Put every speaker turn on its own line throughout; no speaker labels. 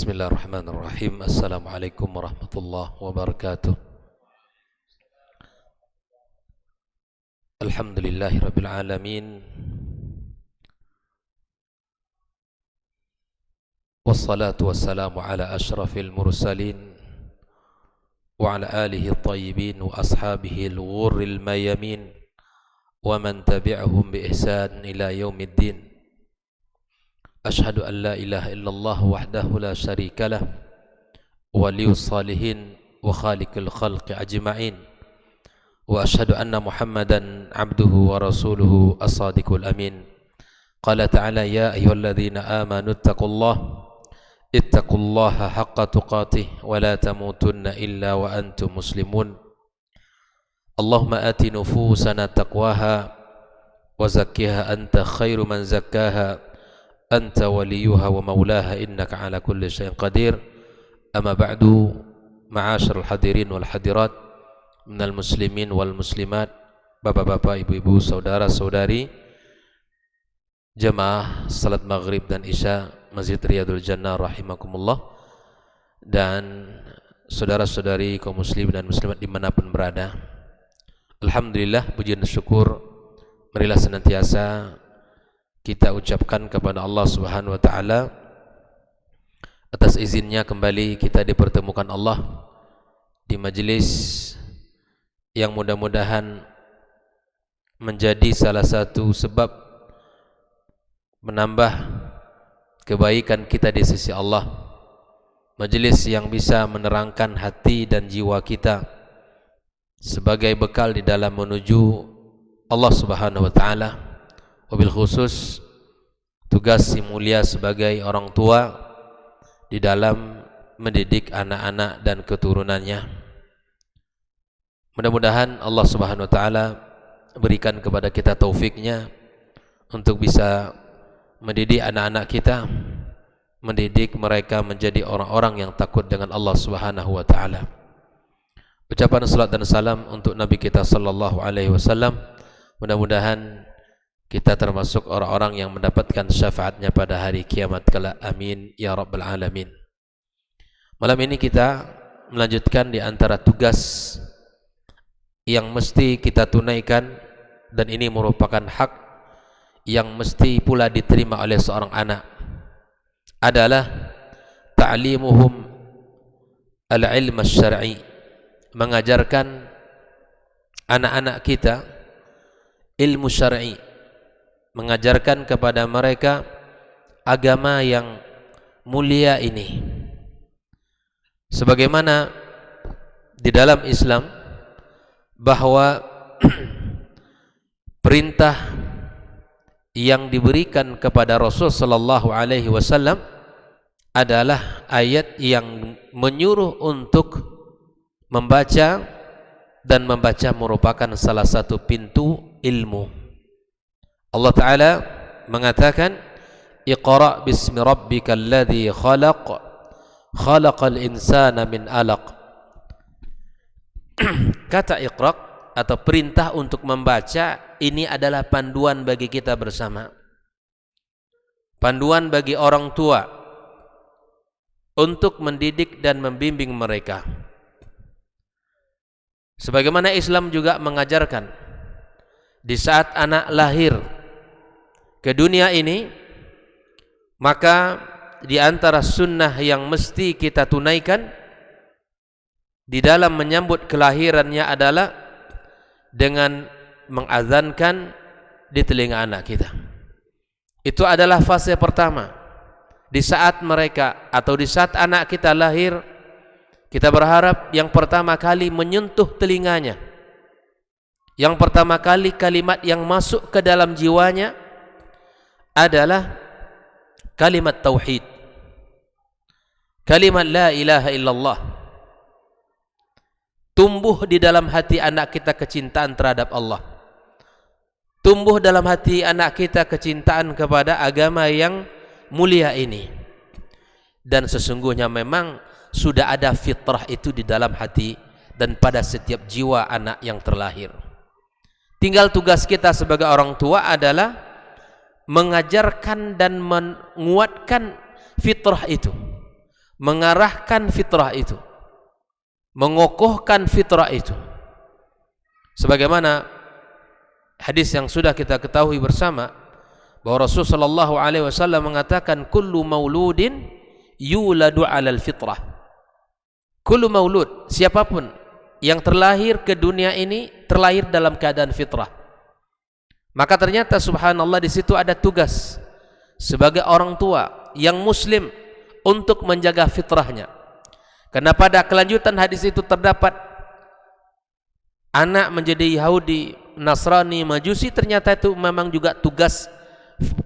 Bismillahirrahmanirrahim. Assalamualaikum warahmatullahi wabarakatuh. Alhamdulillahirabbil alamin. Wassalatu wassalamu ala asyrafil mursalin wa ala alihi at-tayyibin wa ashabihi al-ghurril mayamin wa man tabi'ahum bi ihsan ila yaumiddin. Ashhadu an la ilaha illallah wahdahu la syarika lah waliyus salihin wa khaliqul khalqi ajma'in wa ashhadu anna Muhammadan abduhu wa rasuluhu as-sadiqul amin. Qala ta'ala ya ayyuhalladzina amanu ittaqullaha haqqa tuqatih wa la tamutunna illa wa antum muslimun. Allahumma ati nufusana taqwaha wa zakkiha anta khairu man zakkaha anta waliyuha wa maulaha innaka ala kulli syai'in qadir. Amma ba'du, ma'asyiral hadirin wal hadirat minal muslimin wal muslimat, bapak-bapak, ibu-ibu, saudara-saudari jemaah salat maghrib dan isya Masjid Riyadul Jannah rahimakumullah, dan saudara-saudari kaum muslim dan muslimat dimanapun berada. Alhamdulillah, puji dan syukur marilah senantiasa kita ucapkan kepada Allah Subhanahu wa taala atas izinnya kembali kita dipertemukan Allah di majelis yang mudah-mudahan menjadi salah satu sebab menambah kebaikan kita di sisi Allah, majelis yang bisa menerangkan hati dan jiwa kita sebagai bekal di dalam menuju Allah Subhanahu wa taala. Wabil khusus tugas si mulia sebagai orang tua di dalam mendidik anak-anak dan keturunannya. Mudah-mudahan Allah Subhanahu wa taala berikan kepada kita taufiknya untuk bisa mendidik anak-anak kita, mendidik mereka menjadi orang-orang yang takut dengan Allah Subhanahu wa taala. Ucapan salat dan salam untuk Nabi kita sallallahu alaihi wasallam. Mudah-mudahan kita termasuk orang-orang yang mendapatkan syafaatnya pada hari kiamat kelak. Amin ya rabbal alamin. Malam ini kita melanjutkan di antara tugas yang mesti kita tunaikan, dan ini merupakan hak yang mesti pula diterima oleh seorang anak, adalah ta'limuhum al-ilm asy-syar'i, mengajarkan anak-anak kita ilmu syar'i, mengajarkan kepada mereka agama yang mulia ini. Sebagaimana di dalam Islam bahwa perintah yang diberikan kepada Rasul sallallahu alaihi wasallam adalah ayat yang menyuruh untuk membaca, dan membaca merupakan salah satu pintu ilmu. Allah Ta'ala mengatakan Iqra' bismi rabbikal ladzi khalaq khalaqal insana min alaq. Kata Iqra' atau perintah untuk membaca ini adalah panduan bagi kita bersama, panduan bagi orang tua untuk mendidik dan membimbing mereka. Sebagaimana Islam juga mengajarkan di saat anak lahir ke dunia ini, maka di antara sunnah yang mesti kita tunaikan di dalam menyambut kelahirannya adalah dengan mengazankan di telinga anak kita. Itu adalah fase pertama. Di saat mereka atau di saat anak kita lahir, kita berharap yang pertama kali menyentuh telinganya, yang pertama kali kalimat yang masuk ke dalam jiwanya adalah kalimat tauhid, kalimat la ilaha illallah. Tumbuh di dalam hati anak kita kecintaan terhadap Allah, tumbuh dalam hati anak kita kecintaan kepada agama yang mulia ini. Dan sesungguhnya memang sudah ada fitrah itu di dalam hati dan pada setiap jiwa anak yang terlahir. Tinggal tugas kita sebagai orang tua adalah mengajarkan dan menguatkan fitrah itu, mengarahkan fitrah itu, mengokohkan fitrah itu. Sebagaimana hadis yang sudah kita ketahui bersama bahwa Rasulullah sallallahu alaihi wasallam mengatakan kullu mauludin yuladu 'alal fitrah. Kullu maulud, siapapun yang terlahir ke dunia ini terlahir dalam keadaan fitrah. Maka ternyata subhanallah di situ ada tugas sebagai orang tua yang muslim untuk menjaga fitrahnya. Karena pada kelanjutan hadis itu terdapat anak menjadi Yahudi, Nasrani, Majusi, ternyata itu memang juga tugas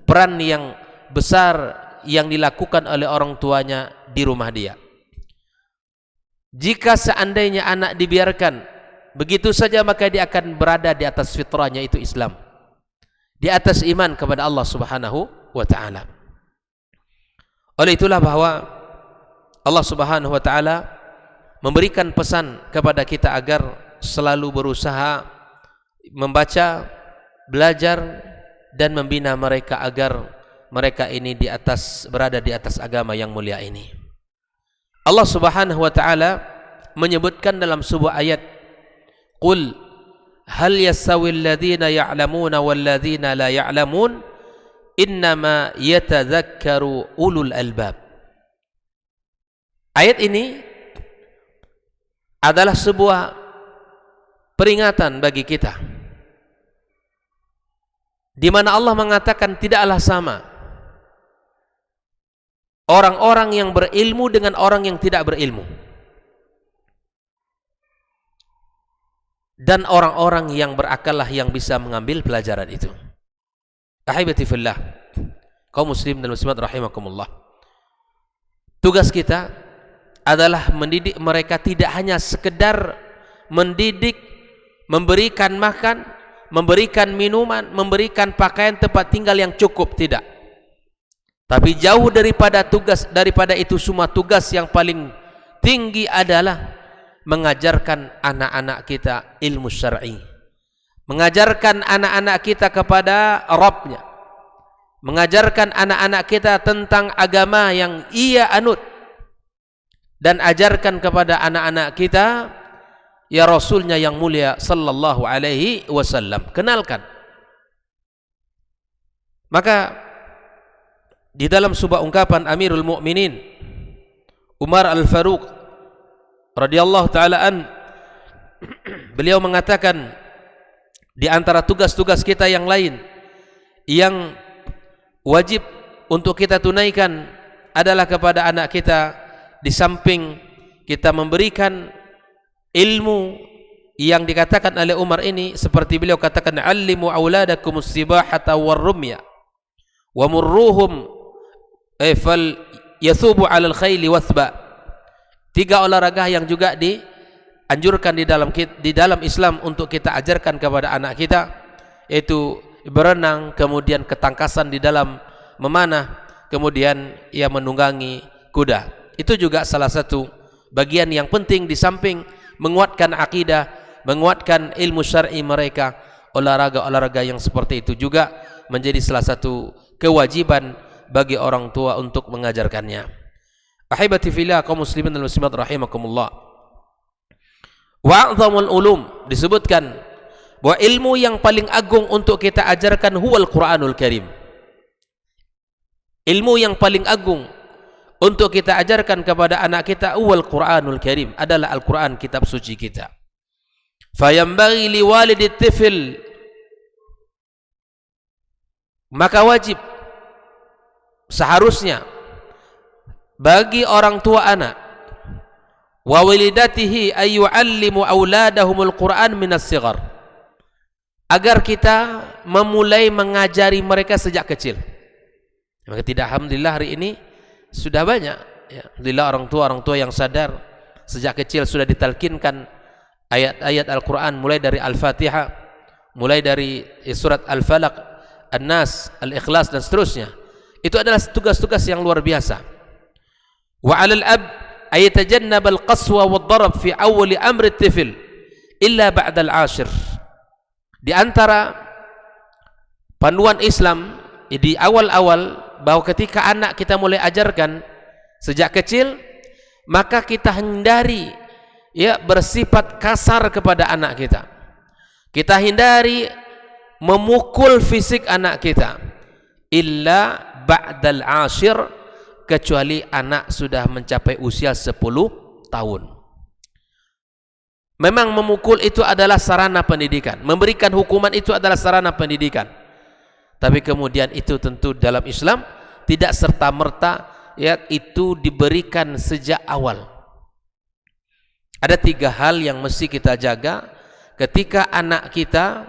peran yang besar yang dilakukan oleh orang tuanya di rumah dia. Jika seandainya anak dibiarkan begitu saja, maka dia akan berada di atas fitrahnya, itu Islam, di atas iman kepada Allah Subhanahu wa ta'ala. Oleh itulah bahwa Allah Subhanahu wa ta'ala memberikan pesan kepada kita agar selalu berusaha membaca, belajar dan membina mereka agar mereka ini berada di atas agama yang mulia ini. Allah Subhanahu wa ta'ala menyebutkan dalam sebuah ayat, qul hal yastawil ladzina ya'lamuna wal ladzina la ya'lamun innama yatadzakkaru ulul albab. Ayat ini adalah sebuah peringatan bagi kita, di mana Allah mengatakan tidaklah sama orang-orang yang berilmu dengan orang yang tidak berilmu, dan orang-orang yang berakallah yang bisa mengambil pelajaran itu. Ahibati fillah, kaum muslim dan muslimat rahimakumullah, tugas kita adalah mendidik mereka, tidak hanya sekedar mendidik, memberikan makan, memberikan minuman, memberikan pakaian, tempat tinggal yang cukup, tidak. Tapi jauh daripada itu semua, tugas yang paling tinggi adalah mengajarkan anak-anak kita ilmu syar'i, mengajarkan anak-anak kita kepada Rabbnya, mengajarkan anak-anak kita tentang agama yang ia anut, dan ajarkan kepada anak-anak kita ya Rasulnya yang mulia sallallahu alaihi wasallam, kenalkan. Maka di dalam sebuah ungkapan Amirul Mukminin Umar Al-Faruq radhiyallahu taala an, beliau mengatakan di antara tugas-tugas kita yang lain yang wajib untuk kita tunaikan adalah kepada anak kita, di samping kita memberikan ilmu yang dikatakan oleh Umar ini, seperti beliau katakan, allimu auladakumus sibahata warrumya wa murruhum fal yathubu 'alal khayli wathba. 3 olahraga yang juga dianjurkan di dalam Islam untuk kita ajarkan kepada anak kita, yaitu berenang, kemudian ketangkasan di dalam memanah, kemudian ia menunggangi kuda. Itu juga salah satu bagian yang penting, di samping menguatkan akidah, menguatkan ilmu syar'i mereka. Olahraga-olahraga yang seperti itu juga menjadi salah satu kewajiban bagi orang tua untuk mengajarkannya. Ahibati fillah, kaum muslimin dan muslimat rahimakumullah, wa'zamul ulum, disebutkan bahwa ilmu yang paling agung untuk kita ajarkan huwal Qur'anul Karim. Ilmu yang paling agung untuk kita ajarkan kepada anak kita huwal Qur'anul Karim, adalah Al-Quran, kitab suci kita. Fayambaghi liwalidit tifl, maka wajib, seharusnya bagi orang tua anak, wa walidatihi ay yu'allimu auladahumul Qur'an minas sighar, agar kita memulai mengajari mereka sejak kecil. Maka tidak, alhamdulillah hari ini sudah banyak ya, alhamdulillah orang tua yang sadar sejak kecil sudah ditalkinkan ayat-ayat Al-Quran, mulai dari Al-Fatihah, mulai dari surat Al-Falaq, An-Nas, Al-Ikhlas dan seterusnya. Itu adalah tugas-tugas yang luar biasa. Wa 'alal ab ay yatajannab al-qaswa wad-darab fi awwal amri at-tifl illa ba'da al-'ashir. Di antara panduan Islam di awal-awal, bahwa ketika anak kita mulai ajarkan sejak kecil, maka kita hindari ya bersifat kasar kepada anak kita. Kita hindari memukul fisik anak kita. Illa ba'dal ashir, kecuali anak sudah mencapai usia 10 tahun. Memang memukul itu adalah sarana pendidikan, memberikan hukuman itu adalah sarana pendidikan. Tapi kemudian itu tentu dalam Islam tidak serta-merta ya itu diberikan sejak awal. Ada 3 hal yang mesti kita jaga ketika anak kita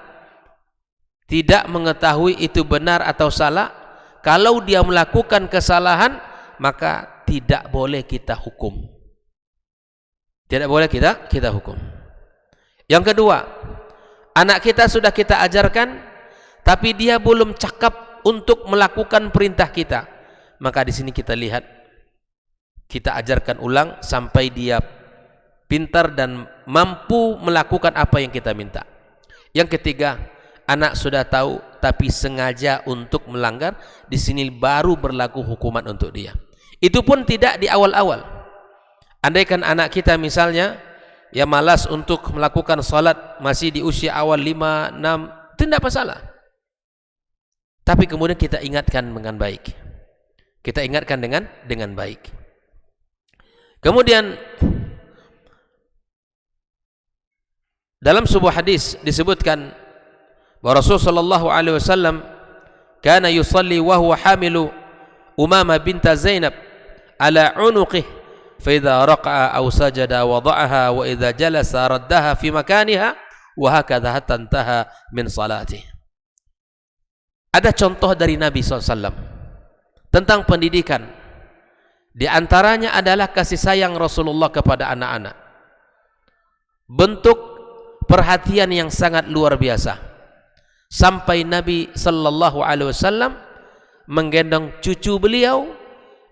tidak mengetahui itu benar atau salah. Kalau dia melakukan kesalahan, maka tidak boleh kita hukum. Tidak boleh kita hukum. Yang kedua, anak kita sudah kita ajarkan, tapi dia belum cakap untuk melakukan perintah kita. Maka di sini kita lihat, kita ajarkan ulang sampai dia pintar dan mampu melakukan apa yang kita minta. Yang ketiga, anak sudah tahu tapi sengaja untuk melanggar, di sini baru berlaku hukuman untuk dia. Itu pun tidak di awal-awal. Andaikan anak kita misalnya ya malas untuk melakukan salat masih di usia awal 5, 6, itu tidak masalah. Tapi kemudian kita ingatkan dengan baik. Kita ingatkan dengan baik. Kemudian dalam sebuah hadis disebutkan bahwa Rasulullah sallallahu alaihi wasallam kana yusalli wa huwa hamilu Umamah binta Zainab ala unuqih fa idza raqa'a aw sajada wada'aha wa idza jalasa raddaha fi makaniha wa hakadha hatta intaha min salatih. Ada contoh dari Nabi SAW tentang pendidikan. Di antaranya adalah kasih sayang Rasulullah kepada anak-anak. Bentuk perhatian yang sangat luar biasa. Sampai Nabi sallallahu alaihi wasallam menggendong cucu beliau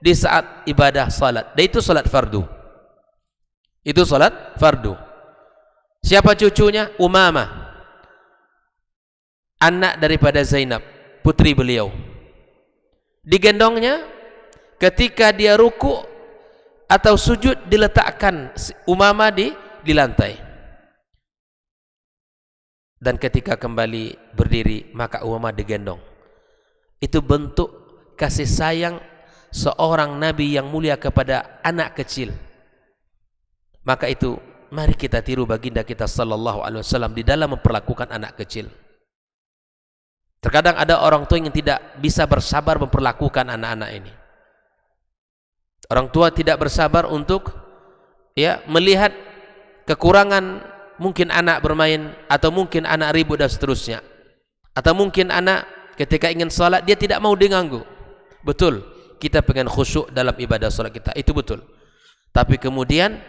di saat ibadah salat. Dan itu salat fardu. Itu salat fardu. Siapa cucunya? Umamah, anak daripada Zainab, putri beliau. Digendongnya ketika dia ruku atau sujud, diletakkan Umamah di lantai. Dan ketika kembali berdiri, maka Umamah digendong. Itu bentuk kasih sayang seorang Nabi yang mulia kepada anak kecil. Maka itu mari kita tiru baginda kita sallallahu alaihi wasallam di dalam memperlakukan anak kecil. Terkadang ada orang tua yang tidak bisa bersabar memperlakukan anak-anak ini. Orang tua tidak bersabar untuk ya melihat kekurangan, mungkin anak bermain, atau mungkin anak ribut dan seterusnya, atau mungkin anak ketika ingin salat dia tidak mau diganggu. Betul, kita pengen khusyuk dalam ibadah salat kita, itu betul. Tapi kemudian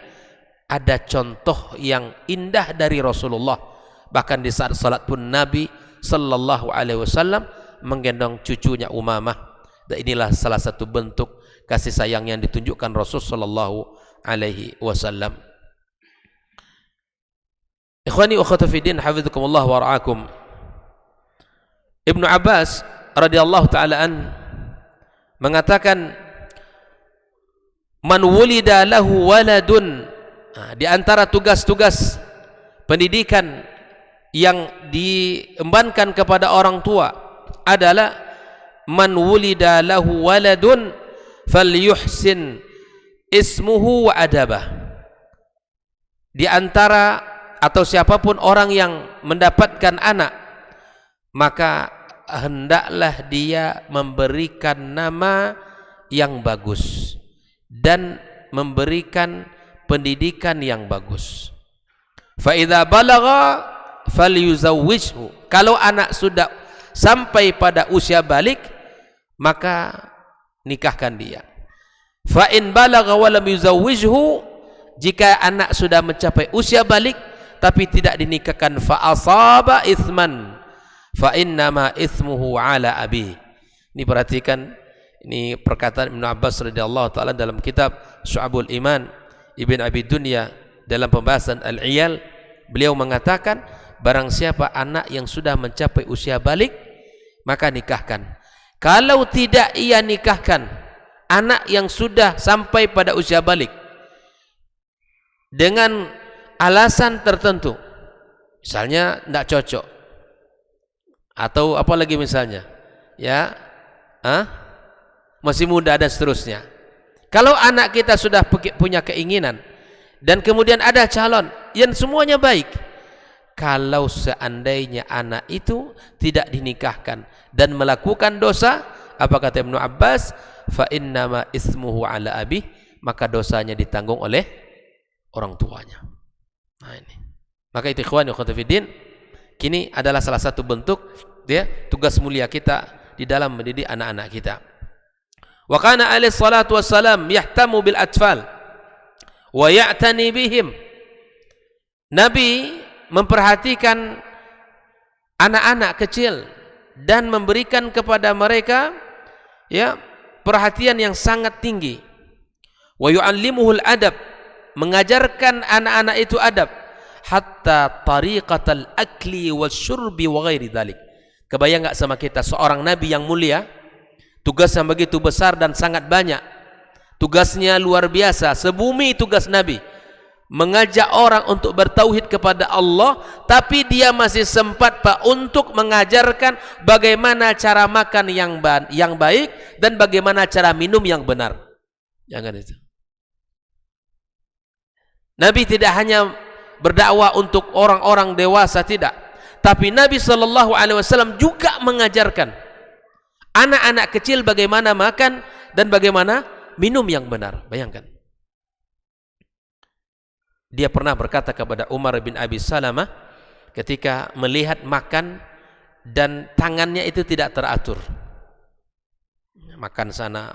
ada contoh yang indah dari Rasulullah. Bahkan di saat salat pun Nabi sallallahu alaihi wasallam menggendong cucunya Umamah. Dan inilah salah satu bentuk kasih sayang yang ditunjukkan Rasul sallallahu alaihi wasallam. Ikhwani wa akhwati fi din, hafizakumullah wa ra'akum. Ibnu Abbas radhiyallahu taala an mengatakan, man wulida lahu waladun, di antara tugas-tugas pendidikan yang diembankan kepada orang tua adalah man wulida lahu waladun falyuhsin ismuhu wa adabah. Di antara atau siapapun orang yang mendapatkan anak, maka hendaklah dia memberikan nama yang bagus dan memberikan pendidikan yang bagus. Fa idza balagha falyuzawwijhu. Kalau anak sudah sampai pada usia balik, maka nikahkan dia. Fa in balagha wa lam yuzawwijhu, jika anak sudah mencapai usia balik tapi tidak dinikahkan, fa asaba ithman fa innama ithmuhu ala abi. Ini perhatikan, ini perkataan Ibnu Abbas radhiyallahu taala dalam kitab Syu'abul Iman Ibn Abi Dunya dalam pembahasan Al-Iyal. Beliau mengatakan, barang siapa anak yang sudah mencapai usia balik, maka nikahkan. Kalau tidak ia nikahkan anak yang sudah sampai pada usia balik, dengan alasan tertentu, misalnya tidak cocok, atau apalagi misalnya, ya, masih muda dan seterusnya. Kalau anak kita sudah punya keinginan dan kemudian ada calon yang semuanya baik, kalau seandainya anak itu tidak dinikahkan dan melakukan dosa, apa kata Ibnu Abbas, fa innama ismuhu ala abih, maka dosanya ditanggung oleh orang tuanya. Nah ini. Maka itu ikhwan wa akhwat fiddin, kini adalah salah satu bentuk tugas mulia kita di dalam mendidik anak-anak kita. Wa kana alaihi salatu wassalam yahtamu bil atfal wa ya'tani bihim. Nabi memperhatikan anak-anak kecil dan memberikan kepada mereka perhatian yang sangat tinggi. Wa yu'allimuhul adab, mengajarkan anak-anak itu adab, hatta tariqatal akli wasyurbi wa ghairi dzalik. Kebayang enggak sama kita seorang nabi yang mulia, tugasnya begitu besar dan sangat banyak, tugasnya luar biasa, sebumi tugas nabi, mengajak orang untuk bertauhid kepada Allah, tapi dia masih sempat Pak untuk mengajarkan bagaimana cara makan yang baik dan bagaimana cara minum yang benar. Jangan itu. Nabi tidak hanya berdakwah untuk orang-orang dewasa, tidak, tapi Nabi SAW juga mengajarkan anak-anak kecil bagaimana makan dan bagaimana minum yang benar. Bayangkan. Dia pernah berkata kepada Umar bin Abi Salamah ketika melihat makan dan tangannya itu tidak teratur. Makan sana,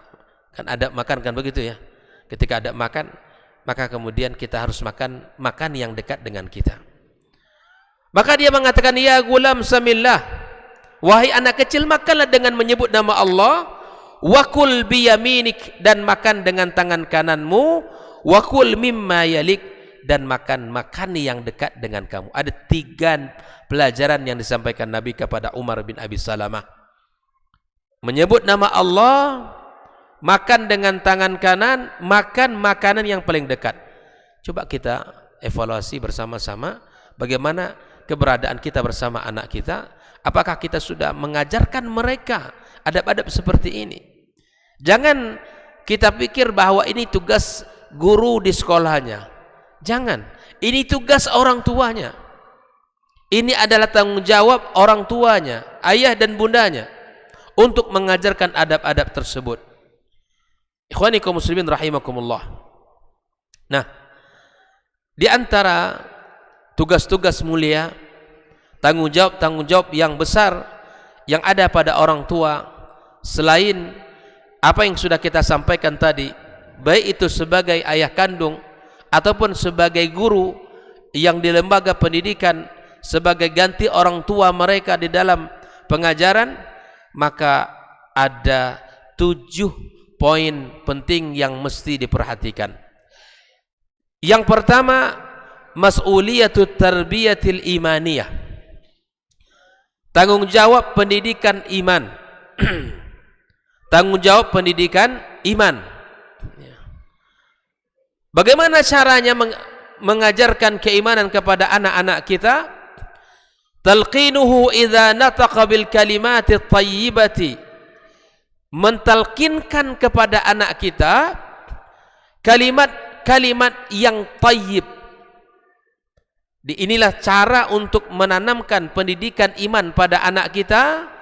kan ada makan kan begitu ya. Ketika ada makan, maka kemudian kita harus makan yang dekat dengan kita. Maka dia mengatakan, ya gulam samillah, wahai anak kecil, makanlah dengan menyebut nama Allah, wakul biyaminik, dan makan dengan tangan kananmu, wakul mimma yalik, dan makan yang dekat dengan kamu. Ada 3 pelajaran yang disampaikan Nabi kepada Umar bin Abi Salamah. Menyebut nama Allah, makan dengan tangan kanan, makan makanan yang paling dekat. Coba kita evaluasi bersama-sama bagaimana keberadaan kita bersama anak kita. Apakah kita sudah mengajarkan mereka adab-adab seperti ini? Jangan kita pikir bahwa ini tugas guru di sekolahnya. Jangan, ini tugas orang tuanya. Ini adalah tanggung jawab orang tuanya, ayah dan bundanya, untuk mengajarkan adab-adab tersebut. Ikhwani kaum muslimin rahimakumullah. Nah, di antara tugas-tugas mulia, tanggung jawab yang besar yang ada pada orang tua, selain apa yang sudah kita sampaikan tadi, baik itu sebagai ayah kandung ataupun sebagai guru yang di lembaga pendidikan, sebagai ganti orang tua mereka di dalam pengajaran, maka ada 7 poin penting yang mesti diperhatikan. Yang pertama, mas'uliyatut tarbiyatil imaniyah, tanggung jawab pendidikan iman. Tanggung jawab pendidikan iman. Bagaimana caranya mengajarkan keimanan kepada anak-anak kita? Talqinuhu idza nataqa bil kalimati thayyibati, mentalkinkan kepada anak kita kalimat-kalimat yang thayyib. Inilah cara untuk menanamkan pendidikan iman pada anak kita,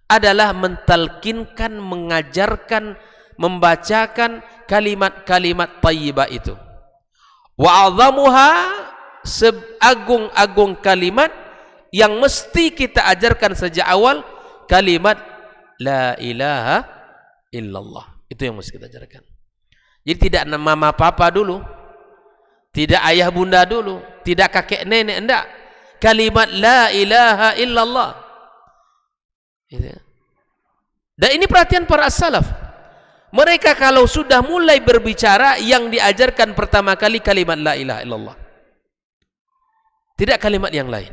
adalah mentalkinkan, mengajarkan, membacakan kalimat-kalimat thayyibah itu. Wa 'azamuha, seagung-agung kalimat yang mesti kita ajarkan sejak awal, kalimat la ilaha illallah. Itu yang mesti kita ajarkan. Jadi tidak mama papa dulu, tidak ayah bunda dulu, tidak kakek nenek, enggak. Kalimat la ilaha illallah. Dan ini perhatian para salaf. Mereka kalau sudah mulai berbicara, yang diajarkan pertama kali kalimat la ilaha illallah, tidak kalimat yang lain.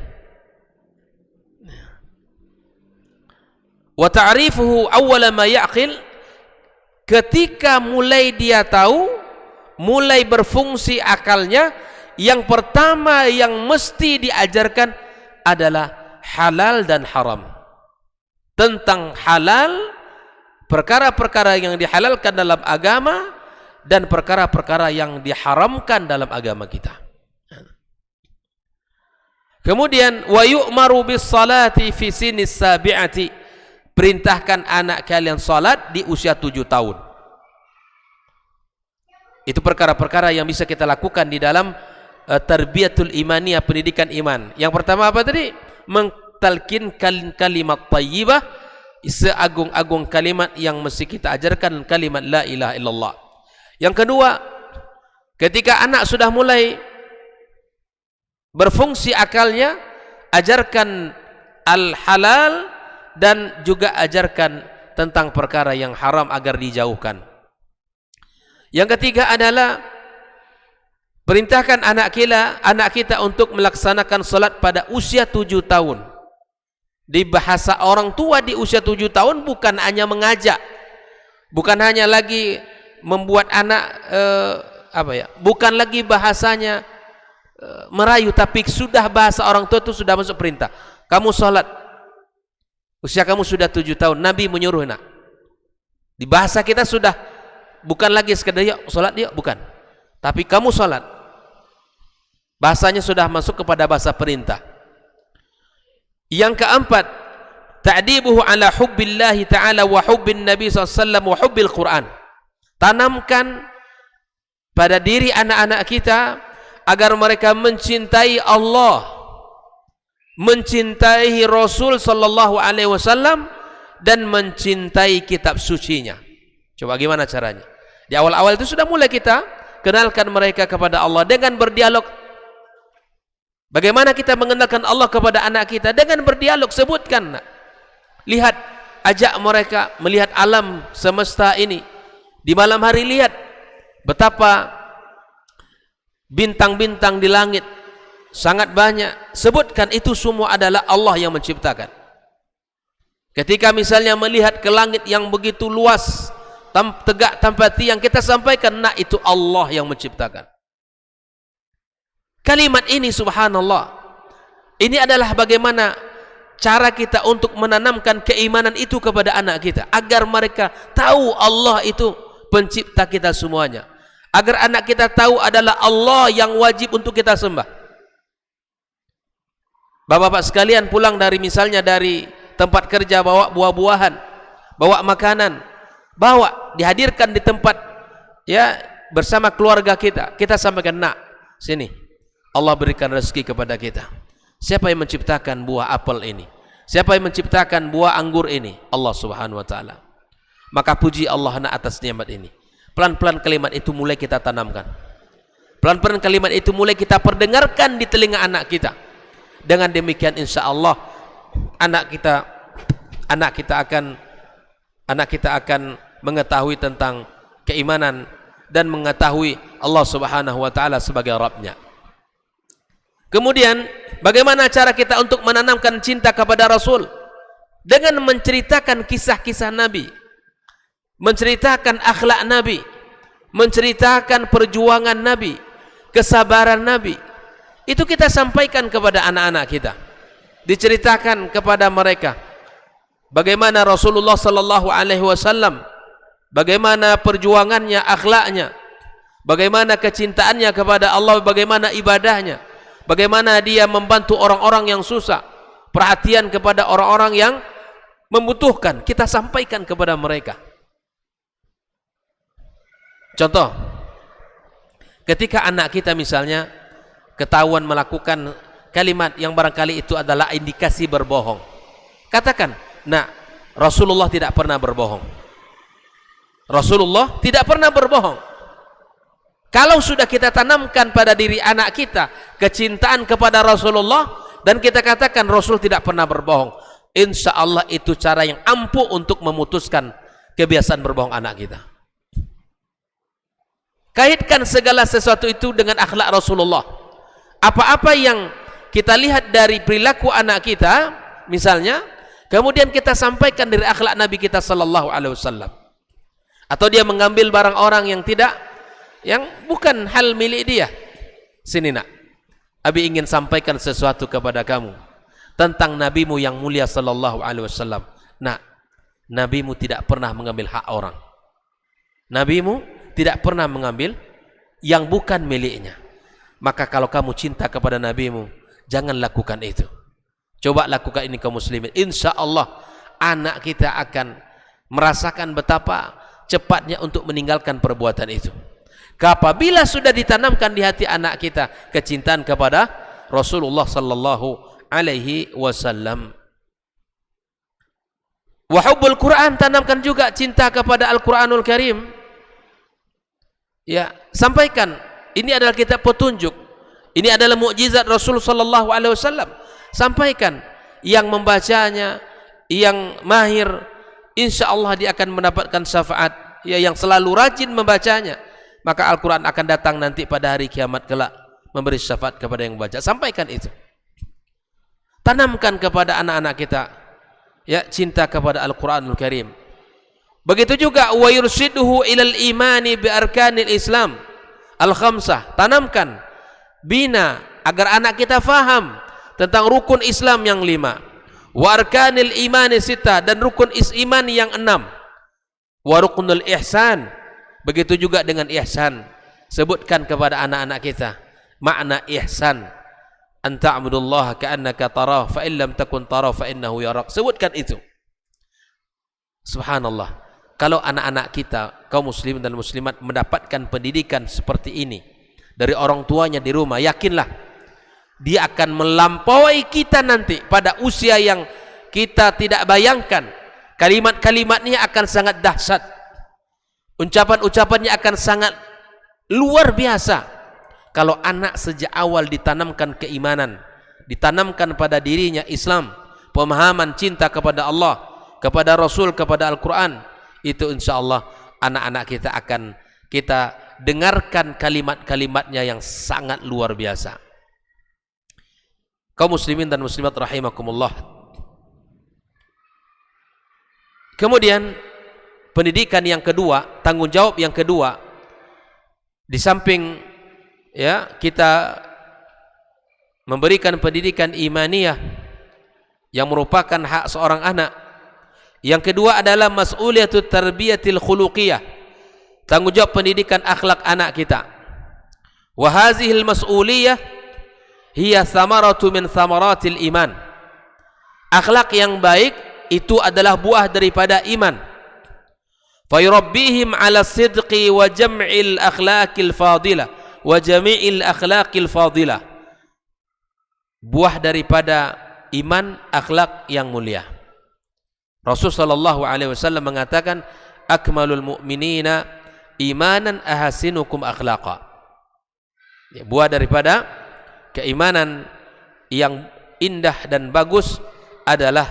Wa ta'rifuhu awwala ma ya'qil, ketika mulai dia tahu, mulai berfungsi akalnya, yang pertama yang mesti diajarkan adalah halal dan haram. Tentang halal, perkara-perkara yang dihalalkan dalam agama, dan perkara-perkara yang diharamkan dalam agama kita. Kemudian wa yu'maru bis salati fi sinis sabi'ati, perintahkan anak kalian salat di usia 7 tahun. Itu perkara-perkara yang bisa kita lakukan di dalam tarbiyatul imaniyah, pendidikan iman. Yang pertama apa tadi? Mentalkin kalimat thayyibah, seagung-agung kalimat yang mesti kita ajarkan, kalimat la ilaha illallah. Yang kedua, ketika anak sudah mulai berfungsi akalnya, ajarkan al-halal dan juga ajarkan tentang perkara yang haram agar dijauhkan. Yang ketiga adalah perintahkan anak kita untuk melaksanakan salat pada usia 7 tahun. Di bahasa orang tua di usia 7 tahun bukan hanya mengajak, bukan hanya lagi membuat anak bukan lagi bahasanya merayu, tapi sudah bahasa orang tua itu sudah masuk perintah. Kamu salat, usia kamu sudah 7 tahun, Nabi menyuruh nak. Di bahasa kita sudah bukan lagi sekedar yuk salat yuk, bukan, tapi kamu salat. Bahasanya sudah masuk kepada bahasa perintah. Yang keempat, ta'dibuhu ala hubbillahi ta'ala wa hubbin nabi SAW wa hubbil Quran. Tanamkan pada diri anak-anak kita agar mereka mencintai Allah, mencintai Rasul sallallahu alaihi wasallam, dan mencintai kitab sucinya. Coba gimana caranya? Di awal-awal itu sudah mulai kita kenalkan mereka kepada Allah dengan berdialog. Bagaimana kita mengenalkan Allah kepada anak kita? Dengan berdialog, sebutkan. Lihat, ajak mereka melihat alam semesta ini. Di malam hari lihat betapa bintang-bintang di langit sangat banyak. Sebutkan itu semua adalah Allah yang menciptakan. Ketika misalnya melihat ke langit yang begitu luas, tegak tanpa tiang, kita sampaikan, nah itu Allah yang menciptakan. Kalimat ini subhanallah, ini adalah bagaimana cara kita untuk menanamkan keimanan itu kepada anak kita, agar mereka tahu Allah itu pencipta kita semuanya, agar anak kita tahu adalah Allah yang wajib untuk kita sembah. Bapak-bapak sekalian pulang dari misalnya dari tempat kerja, bawa buah-buahan, bawa makanan, bawa dihadirkan di tempat ya bersama keluarga kita. Kita sampaikan, nak sini, Allah berikan rezeki kepada kita. Siapa yang menciptakan buah apel ini? Siapa yang menciptakan buah anggur ini? Allah Subhanahu wa taala. Maka puji Allah nak atas nikmat ini. Pelan-pelan kalimat itu mulai kita tanamkan. Pelan-pelan kalimat itu mulai kita perdengarkan di telinga anak kita. Dengan demikian insya Allah anak kita akan mengetahui tentang keimanan dan mengetahui Allah Subhanahu wa taala sebagai Rabbnya. Kemudian bagaimana cara kita untuk menanamkan cinta kepada Rasul? Dengan menceritakan kisah-kisah Nabi, menceritakan akhlak Nabi, menceritakan perjuangan Nabi, kesabaran Nabi. Itu kita sampaikan kepada anak-anak kita. Diceritakan kepada mereka bagaimana Rasulullah sallallahu alaihi wasallam, bagaimana perjuangannya, akhlaknya, bagaimana kecintaannya kepada Allah, bagaimana ibadahnya, bagaimana dia membantu orang-orang yang susah, perhatian kepada orang-orang yang membutuhkan, kita sampaikan kepada mereka. Contoh, ketika anak kita misalnya ketahuan melakukan kalimat yang barangkali itu adalah indikasi berbohong, katakan, nah Rasulullah tidak pernah berbohong. Rasulullah tidak pernah berbohong. Kalau sudah kita tanamkan pada diri anak kita kecintaan kepada Rasulullah, dan kita katakan Rasul tidak pernah berbohong, insya Allah itu cara yang ampuh untuk memutuskan kebiasaan berbohong anak kita. Kaitkan segala sesuatu itu dengan akhlak Rasulullah. Apa-apa yang kita lihat dari perilaku anak kita misalnya, kemudian kita sampaikan dari akhlak Nabi kita sallallahu alaihi wasallam. Atau dia mengambil barang orang yang bukan hal milik dia, Sini nak, Abi ingin sampaikan sesuatu kepada kamu tentang nabimu yang mulia sallallahu alaihi wasallam. Nak, nabimu tidak pernah mengambil hak orang. Nabimu tidak pernah mengambil yang bukan miliknya. Maka kalau kamu cinta kepada nabimu, jangan lakukan itu. Coba lakukan ini kaum muslimin. Insya Allah anak kita akan merasakan betapa cepatnya untuk meninggalkan perbuatan itu. Apabila sudah ditanamkan di hati anak kita kecintaan kepada Rasulullah sallallahu alaihi wasallam. Wa hubbul Quran, tanamkan juga cinta kepada Al-Quranul Karim. Ya, sampaikan ini adalah kitab petunjuk. Ini adalah mukjizat Rasul sallallahu alaihi wasallam. Sampaikan, yang membacanya, yang mahir, insya Allah dia akan mendapatkan syafaat. Ya, yang selalu rajin membacanya, maka Al-Quran akan datang nanti pada hari kiamat kelak memberi syafaat kepada yang membaca. Sampaikan itu. Tanamkan kepada anak-anak kita, ya, cinta kepada Al-Quranul Karim. Begitu juga wa yurshiduhu ilal imani bi arkanil Islam al-khamsah. Tanamkan, bina agar anak kita faham tentang rukun Islam yang 5. Wa arkanil imani sita, dan rukun iman yang 6. Wa rukunul ihsan, begitu juga dengan ihsan. Sebutkan kepada anak-anak kita makna ihsan. An ta'budullaha ka'annaka tarah fa in lam takun tarah fa innahu yarak. Sebutkan itu. Subhanallah. Kalau anak-anak kita, kaum muslimin dan muslimat, mendapatkan pendidikan seperti ini dari orang tuanya di rumah, yakinlah dia akan melampaui kita nanti pada usia yang kita tidak bayangkan. Kalimat-kalimatnya akan sangat dahsyat. Ucapan-ucapannya akan sangat luar biasa. Kalau anak sejak awal ditanamkan keimanan, ditanamkan pada dirinya Islam, pemahaman cinta kepada Allah, kepada Rasul, kepada Al-Quran, itu insya Allah anak-anak kita akan kita dengarkan kalimat-kalimatnya yang sangat luar biasa. Kaum muslimin dan muslimat rahimakumullah. Kemudian pendidikan yang kedua, tanggung jawab yang kedua, di samping ya kita memberikan pendidikan imaniyah yang merupakan hak seorang anak, yang kedua adalah mas'uliyatut tarbiyatil khuluqiyah, tanggung jawab pendidikan akhlak anak kita. Wa hazihil mas'uliyah hiya thamaratu min thamaratil iman. Akhlak yang baik itu adalah buah daripada iman. Fayurabbihim ala sidqi wa jam'il akhlaqil fadilah wa jami'il akhlaqil fadilah. Buah daripada iman, akhlak yang mulia. Rasul sallallahu alaihi wasallam mengatakan, akmalul mu'minina imanan ahasinukum akhlaqa. Ya, buah daripada keimanan yang indah dan bagus adalah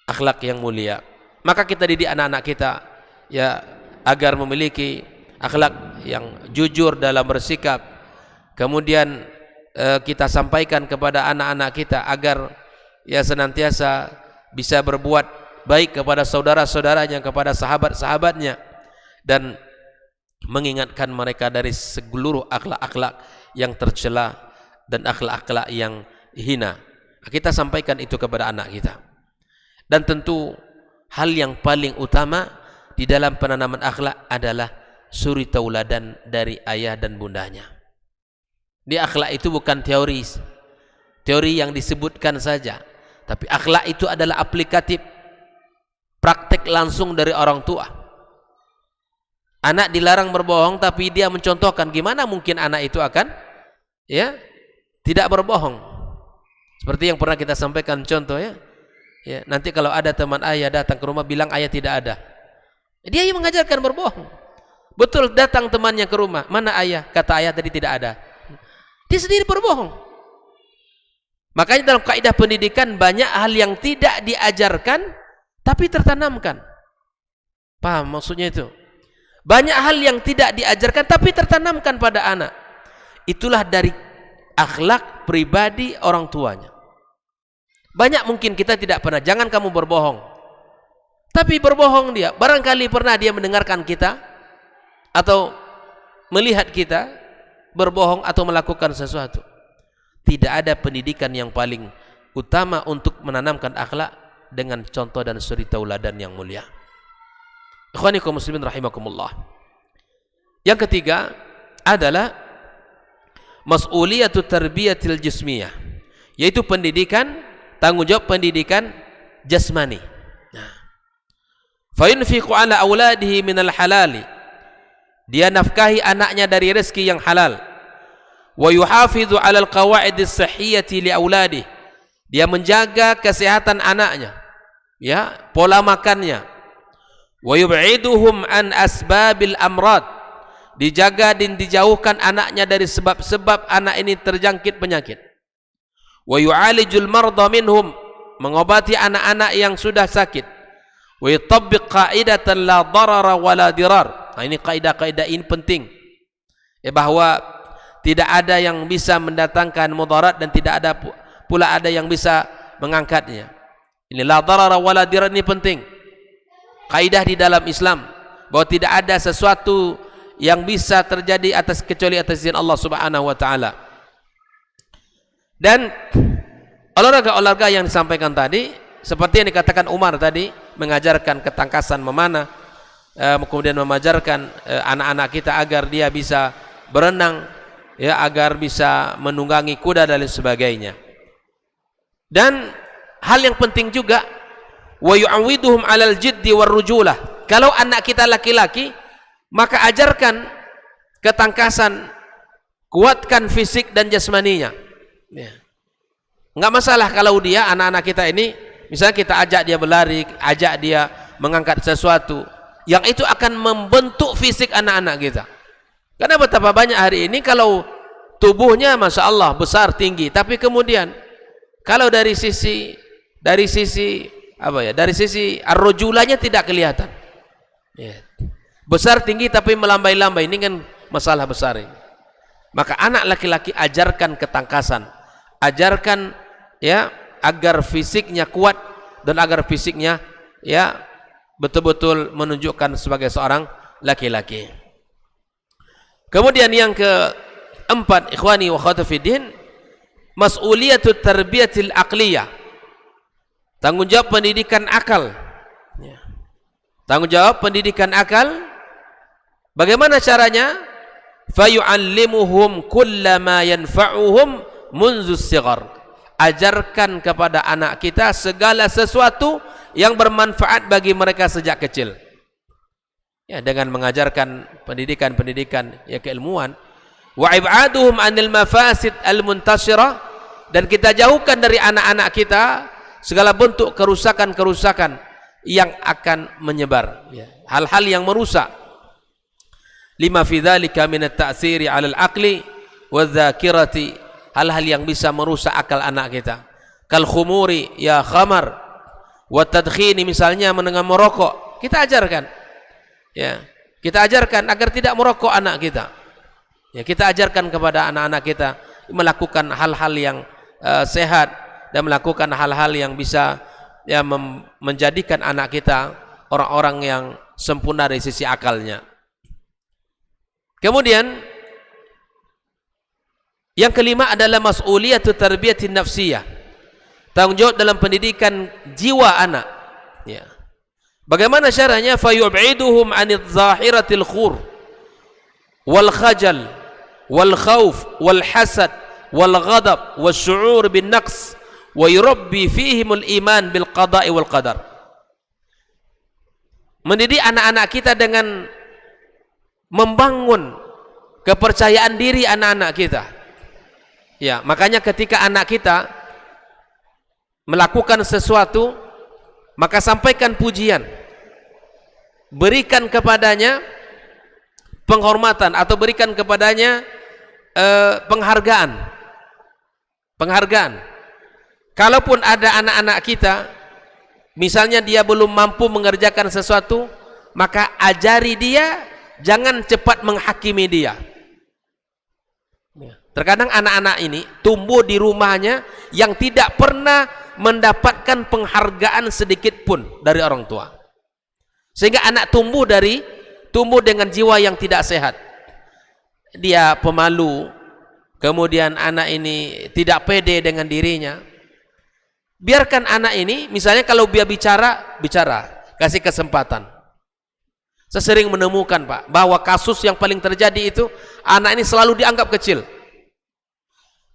akhlak yang mulia. Maka kita didik anak-anak kita ya agar memiliki akhlak yang jujur dalam bersikap. Kemudian kita sampaikan kepada anak-anak kita agar ya senantiasa bisa berbuat baik kepada saudara-saudaranya, kepada sahabat-sahabatnya, dan mengingatkan mereka dari seluruh akhlak-akhlak yang tercela dan akhlak-akhlak yang hina. Kita sampaikan itu kepada anak kita. Dan tentu hal yang paling utama di dalam penanaman akhlak adalah suri tauladan dari ayah dan bundanya. Di akhlak itu bukan teori yang disebutkan saja, tapi akhlak itu adalah aplikatif, praktek langsung dari orang tua. Anak dilarang berbohong tapi dia mencontohkan, gimana mungkin anak itu akan ya tidak berbohong. Seperti yang pernah kita sampaikan contoh ya. Ya, nanti kalau ada teman ayah datang ke rumah bilang ayah tidak ada, dia yang mengajarkan berbohong. Betul, datang temannya ke rumah, mana ayah? Kata ayah tadi tidak ada. Dia sendiri berbohong. Makanya dalam kaidah pendidikan banyak hal yang tidak diajarkan tapi tertanamkan. Paham maksudnya itu? Banyak hal yang tidak diajarkan tapi tertanamkan pada anak. Itulah dari akhlak pribadi orang tuanya. Banyak mungkin kita tidak pernah, jangan kamu berbohong. Tapi berbohong dia, barangkali pernah dia mendengarkan kita atau melihat kita, berbohong atau melakukan sesuatu. Tidak ada pendidikan yang paling utama untuk menanamkan akhlak dengan contoh dan suri tauladan yang mulia. Ikhwani kaum muslimin rahimakumullah. Yang ketiga adalah mas'uliyatu tarbiyatil jismiyah, yaitu pendidikan, tanggung jawab pendidikan jasmani. Fa yunfiqu ala auladihi minal halali, dia nafkahi anaknya dari rezeki yang halal. Wa yuhafidhu ala alqawaidis sahihati li auladihi, dia menjaga kesehatan anaknya, ya, pola makannya. Wa yub'iduhum an asbabil amrad, dijaga dan dijauhkan anaknya dari sebab-sebab anak ini terjangkit penyakit. Wa yu'alijul marda minhum, mengobati anak-anak yang sudah sakit. Wa yutabbiq qaidatan la darara wa la dirar. Nah, ini kaidah-kaidah ini penting, bahwa tidak ada yang bisa mendatangkan mudarat dan tidak ada pula ada yang bisa mengangkatnya. Ini la darara wa la dirar, ini penting. Kaidah di dalam Islam bahwa tidak ada sesuatu yang bisa terjadi kecuali atas izin Allah Subhanahu wa taala. Dan olahraga-olahraga yang disampaikan tadi, seperti yang dikatakan Umar tadi, mengajarkan ketangkasan memanah, kemudian mengajarkan anak-anak kita agar dia bisa berenang, ya, agar bisa menunggangi kuda dan lain sebagainya. Dan hal yang penting juga, wa yu'awwiduhum 'alal jiddi war rujulah. Kalau anak kita laki-laki, maka ajarkan ketangkasan, kuatkan fisik dan jasmaninya. Ya. Enggak masalah kalau dia, anak-anak kita ini, misalnya kita ajak dia berlari, ajak dia mengangkat sesuatu, yang itu akan membentuk fisik anak-anak kita. Karena betapa banyak hari ini kalau tubuhnya Masya Allah besar tinggi, tapi kemudian kalau dari sisi ar-rujulanya tidak kelihatan. Ya. Besar tinggi tapi melambai-lambai, ini kan masalah besar ini. Maka anak laki-laki ajarkan ketangkasan, ajarkan, ya, agar fisiknya kuat dan agar fisiknya, ya, betul-betul menunjukkan sebagai seorang laki-laki. Kemudian yang keempat, ikhwani wa akhwati fiddin, mas'uliyatut tarbiyatil aqliyah, tanggung jawab pendidikan akal. Ya. Tanggung jawab pendidikan akal. Bagaimana caranya? Fayu'allimuhum kullama yanfa'uhum munzus sighar, ajarkan kepada anak kita segala sesuatu yang bermanfaat bagi mereka sejak kecil, ya, dengan mengajarkan pendidikan, ya, keilmuan. Wa ib'aduhum 'anil mafasid al-muntashirah, dan kita jauhkan dari anak-anak kita segala bentuk kerusakan-kerusakan yang akan menyebar, ya, hal-hal yang merusak. Lima fi dzalika min at-ta'siri 'ala al-aqli wadh-dzakirati, hal-hal yang bisa merusak akal anak kita. Kal khumuri, ya, khamar, wa tadkhini, misalnya menengah merokok, kita ajarkan, ya, kita ajarkan agar tidak merokok anak kita. Ya, kita ajarkan kepada anak-anak kita melakukan hal-hal yang sehat dan melakukan hal-hal yang bisa, ya, menjadikan anak kita orang-orang yang sempurna dari sisi akalnya. Kemudian yang kelima adalah mas'uliyatu tarbiyatin nafsiyah, tanggung jawab dalam pendidikan jiwa anak. Ya. Bagaimana caranya? Fayub'iduhum 'anil zahiratil khur wal khajal wal khauf wal hasad wal ghadab wasyu'ur bin naqs wa yurabbi fihimul iman bil qada'i wal qadar. Mendidik anak-anak kita dengan membangun kepercayaan diri anak-anak kita. Ya, makanya ketika anak kita melakukan sesuatu, maka sampaikan pujian, berikan kepadanya penghormatan atau berikan kepadanya penghargaan. Kalaupun ada anak-anak kita, misalnya dia belum mampu mengerjakan sesuatu, maka ajari dia, jangan cepat menghakimi dia. Terkadang anak-anak ini tumbuh di rumahnya yang tidak pernah mendapatkan penghargaan sedikit pun dari orang tua, sehingga anak tumbuh dengan jiwa yang tidak sehat. dia pemalu, kemudian anak ini tidak pede dengan dirinya, biarkan anak ini, misalnya kalau dia bicara, kasih kesempatan. Saya sering menemukan Pak, bahwa kasus yang paling terjadi itu, anak ini selalu dianggap kecil.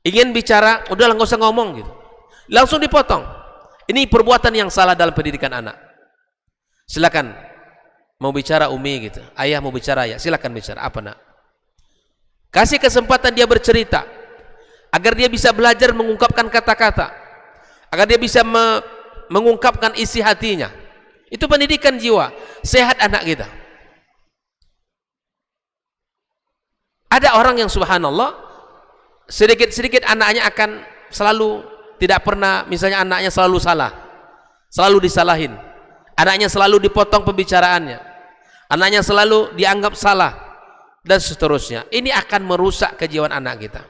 Ingin bicara, udah nggak usah ngomong gitu, langsung dipotong. Ini perbuatan yang salah dalam pendidikan anak. Silakan, mau bicara Umi gitu, ayah mau bicara ya, silakan bicara, apa nak? Kasih kesempatan dia bercerita, agar dia bisa belajar mengungkapkan kata-kata, agar dia bisa mengungkapkan isi hatinya. Itu pendidikan jiwa, sehat anak kita. Ada orang yang subhanallah, sedikit-sedikit anaknya akan selalu tidak pernah, misalnya anaknya selalu salah, selalu disalahin, anaknya selalu dipotong pembicaraannya, anaknya selalu dianggap salah, dan seterusnya. Ini akan merusak kejiwaan anak kita.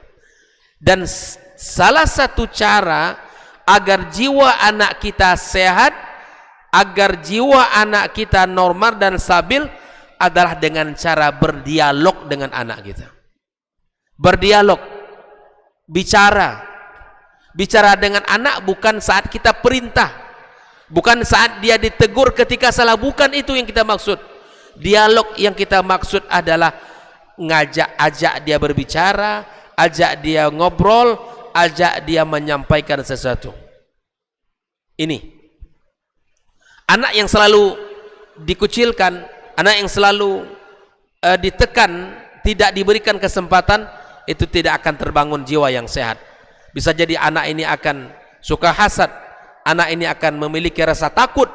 Dan salah satu cara agar jiwa anak kita sehat, agar jiwa anak kita normal dan stabil, adalah dengan cara berdialog dengan anak kita. Berdialog, bicara dengan anak bukan saat kita perintah, bukan saat dia ditegur ketika salah, bukan itu yang kita maksud. Dialog yang kita maksud adalah ajak dia berbicara, ajak dia ngobrol, ajak dia menyampaikan sesuatu. Ini anak yang selalu dikucilkan, anak yang selalu ditekan, tidak diberikan kesempatan, itu tidak akan terbangun jiwa yang sehat. Bisa jadi anak ini akan suka hasad, anak ini akan memiliki rasa takut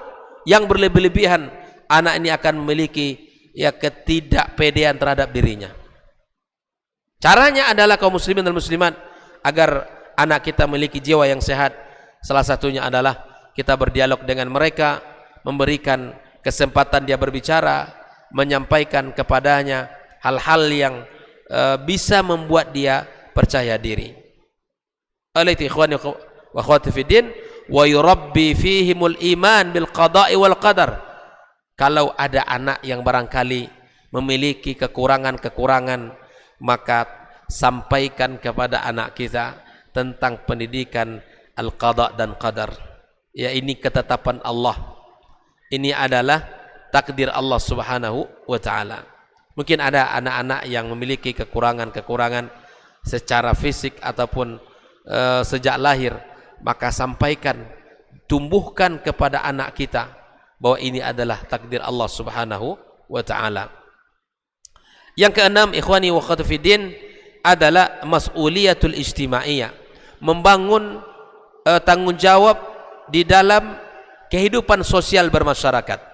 yang berlebih-lebihan, anak ini akan memiliki ketidakpedean terhadap dirinya. Caranya adalah kaum muslimin dan muslimat, agar anak kita memiliki jiwa yang sehat, salah satunya adalah kita berdialog dengan mereka, memberikan kesempatan dia berbicara, menyampaikan kepadanya hal-hal yang bisa membuat dia percaya diri. Oleh itu ikhwani wa akhwati fiddin, wa yurabbi fihimul iman bil qada'i wal qadar. Kalau ada anak yang barangkali memiliki kekurangan-kekurangan, maka sampaikan kepada anak kita tentang pendidikan al-qada' dan qadar. Ya, ini ketetapan Allah, ini adalah takdir Allah subhanahu wa ta'ala. Mungkin ada anak-anak yang memiliki kekurangan-kekurangan secara fisik ataupun sejak lahir, maka sampaikan, tumbuhkan kepada anak kita bahwa ini adalah takdir Allah subhanahu wa ta'ala. Yang keenam, ikhwani wa akhwati fiddin, adalah mas'uliyatul ijtimaiyah, membangun tanggung jawab di dalam kehidupan sosial bermasyarakat.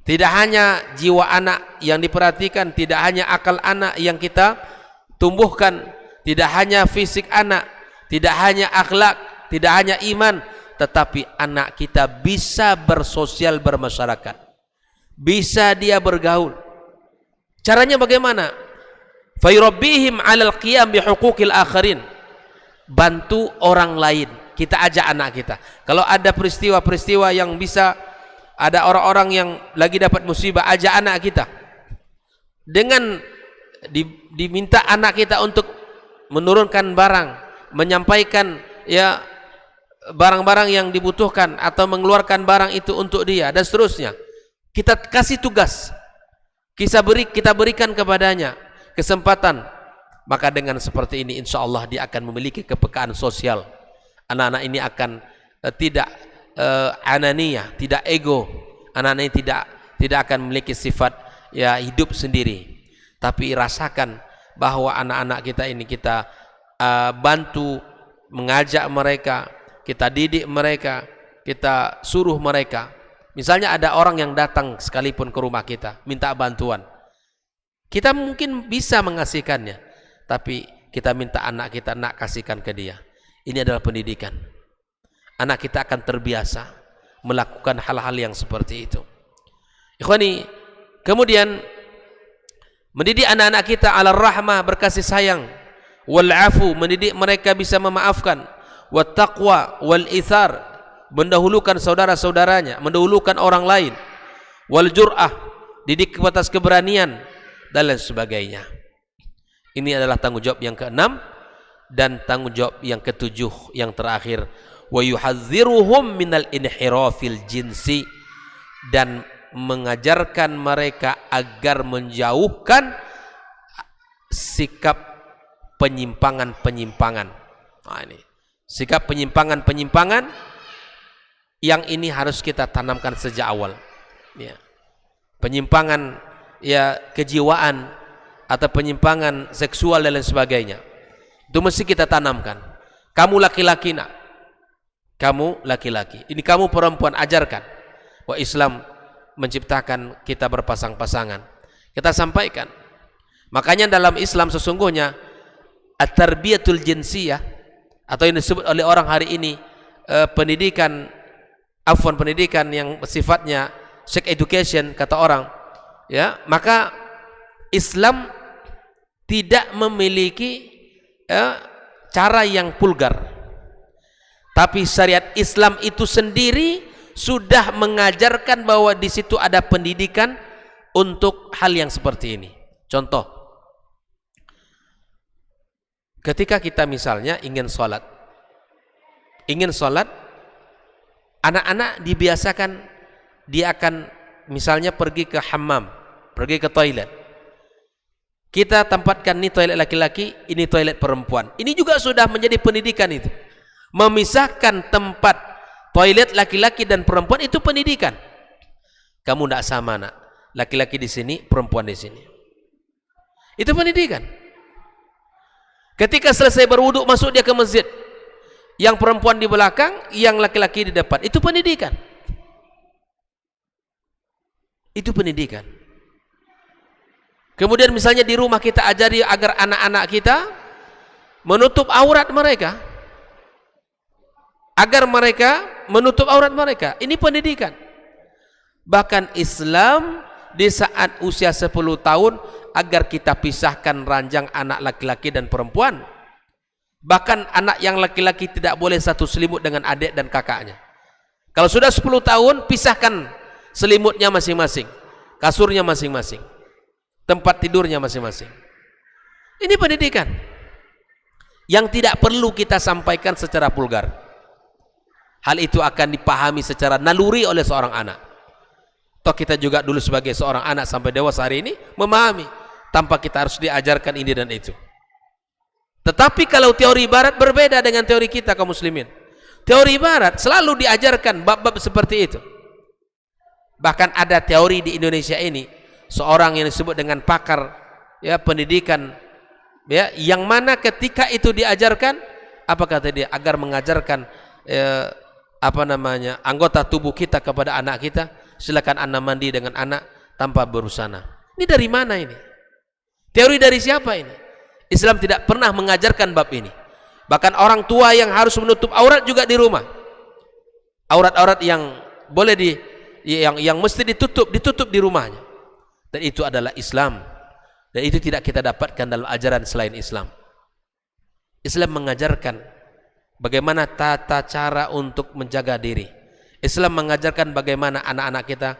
Tidak hanya jiwa anak yang diperhatikan, tidak hanya akal anak yang kita tumbuhkan, tidak hanya fisik anak, tidak hanya akhlak, tidak hanya iman, tetapi anak kita bisa bersosial bermasyarakat, bisa dia bergaul. Caranya bagaimana? Fayurabbihim 'alal qiyam bihuquqil akharin. Bantu orang lain. Kita ajak anak kita. Kalau ada peristiwa-peristiwa yang bisa, ada orang-orang yang lagi dapat musibah, ajak anak kita. Dengan diminta anak kita untuk menurunkan barang, menyampaikan ya barang-barang yang dibutuhkan atau mengeluarkan barang itu untuk dia dan seterusnya. Kita kasih tugas. Kita berikan kepadanya kesempatan, maka dengan seperti ini insya Allah dia akan memiliki kepekaan sosial. Anak-anak ini akan tidak ananiyah, tidak ego. Anak-anak ini tidak akan memiliki sifat ya hidup sendiri, tapi rasakan bahwa anak-anak kita ini kita bantu, mengajak mereka, kita didik mereka, kita suruh mereka. Misalnya ada orang yang datang sekalipun ke rumah kita minta bantuan, kita mungkin bisa mengasihkannya, tapi kita minta anak kita, nak kasihkan ke dia. Ini adalah pendidikan. Anak kita akan terbiasa melakukan hal-hal yang seperti itu. Ikhwani, kemudian mendidik anak-anak kita ala rahmah, berkasih sayang, wal afu, mendidik mereka bisa memaafkan, wat taqwa wal ithar, mendahulukan saudara-saudaranya, mendahulukan orang lain, wal jur'ah, didik atas keberanian dan lain sebagainya. Ini adalah tanggung jawab yang keenam. Dan tanggung jawab yang ketujuh, yang terakhir, wa yuhadziruhum minal inhirafil jinsi, dan mengajarkan mereka agar menjauhkan sikap penyimpangan-penyimpangan. Nah, ini sikap penyimpangan-penyimpangan yang ini harus kita tanamkan sejak awal. Ya. Penyimpangan ya kejiwaan atau penyimpangan seksual dan lain sebagainya. Itu mesti kita tanamkan. Kamu laki-laki nak, kamu laki-laki. Ini kamu perempuan, ajarkan. Wah, Islam menciptakan kita berpasang-pasangan. Kita sampaikan. Makanya dalam Islam sesungguhnya at-tarbiyatul jinsiyah, atau yang disebut oleh orang hari ini pendidikan yang sifatnya sex education kata orang, ya, maka Islam tidak memiliki cara yang vulgar, tapi syariat Islam itu sendiri sudah mengajarkan bahwa di situ ada pendidikan untuk hal yang seperti ini. Contoh, ketika kita misalnya ingin sholat, anak-anak dibiasakan dia akan misalnya pergi ke hammam, pergi ke toilet. Kita tempatkan ini toilet laki-laki, ini toilet perempuan. Ini juga sudah menjadi pendidikan itu. Memisahkan tempat toilet laki-laki dan perempuan itu pendidikan. Kamu tidak sama nak, laki-laki di sini, perempuan di sini. Itu pendidikan. Ketika selesai berwuduk masuk dia ke masjid, yang perempuan di belakang, yang laki-laki di depan. Itu pendidikan. Itu pendidikan. Kemudian misalnya di rumah kita ajari agar anak-anak kita menutup aurat mereka, agar mereka menutup aurat mereka. Ini pendidikan. Bahkan Islam di saat usia 10 tahun agar kita pisahkan ranjang anak laki-laki dan perempuan. Bahkan anak yang laki-laki tidak boleh satu selimut dengan adik dan kakaknya. Kalau sudah 10 tahun, pisahkan selimutnya masing-masing, kasurnya masing-masing, tempat tidurnya masing-masing. Ini pendidikan yang tidak perlu kita sampaikan secara vulgar. Hal itu akan dipahami secara naluri oleh seorang anak. Toh kita juga dulu sebagai seorang anak sampai dewasa hari ini memahami tanpa kita harus diajarkan ini dan itu. Tetapi kalau teori barat berbeda dengan teori kita kaum muslimin. Teori barat selalu diajarkan bab-bab seperti itu. Bahkan ada teori di Indonesia ini, seorang yang disebut dengan pakar ya pendidikan, ya, yang mana ketika itu diajarkan, apa kata dia, agar mengajarkan anggota tubuh kita kepada anak kita, silakan anak mandi dengan anak tanpa berusana. Ini dari mana ini? Teori dari siapa ini? Islam tidak pernah mengajarkan bab ini. Bahkan orang tua yang harus menutup aurat juga di rumah. Aurat-aurat yang boleh yang mesti ditutup di rumahnya. Dan itu adalah Islam. Dan itu tidak kita dapatkan dalam ajaran selain Islam. Islam mengajarkan bagaimana tata cara untuk menjaga diri. Islam mengajarkan bagaimana anak-anak kita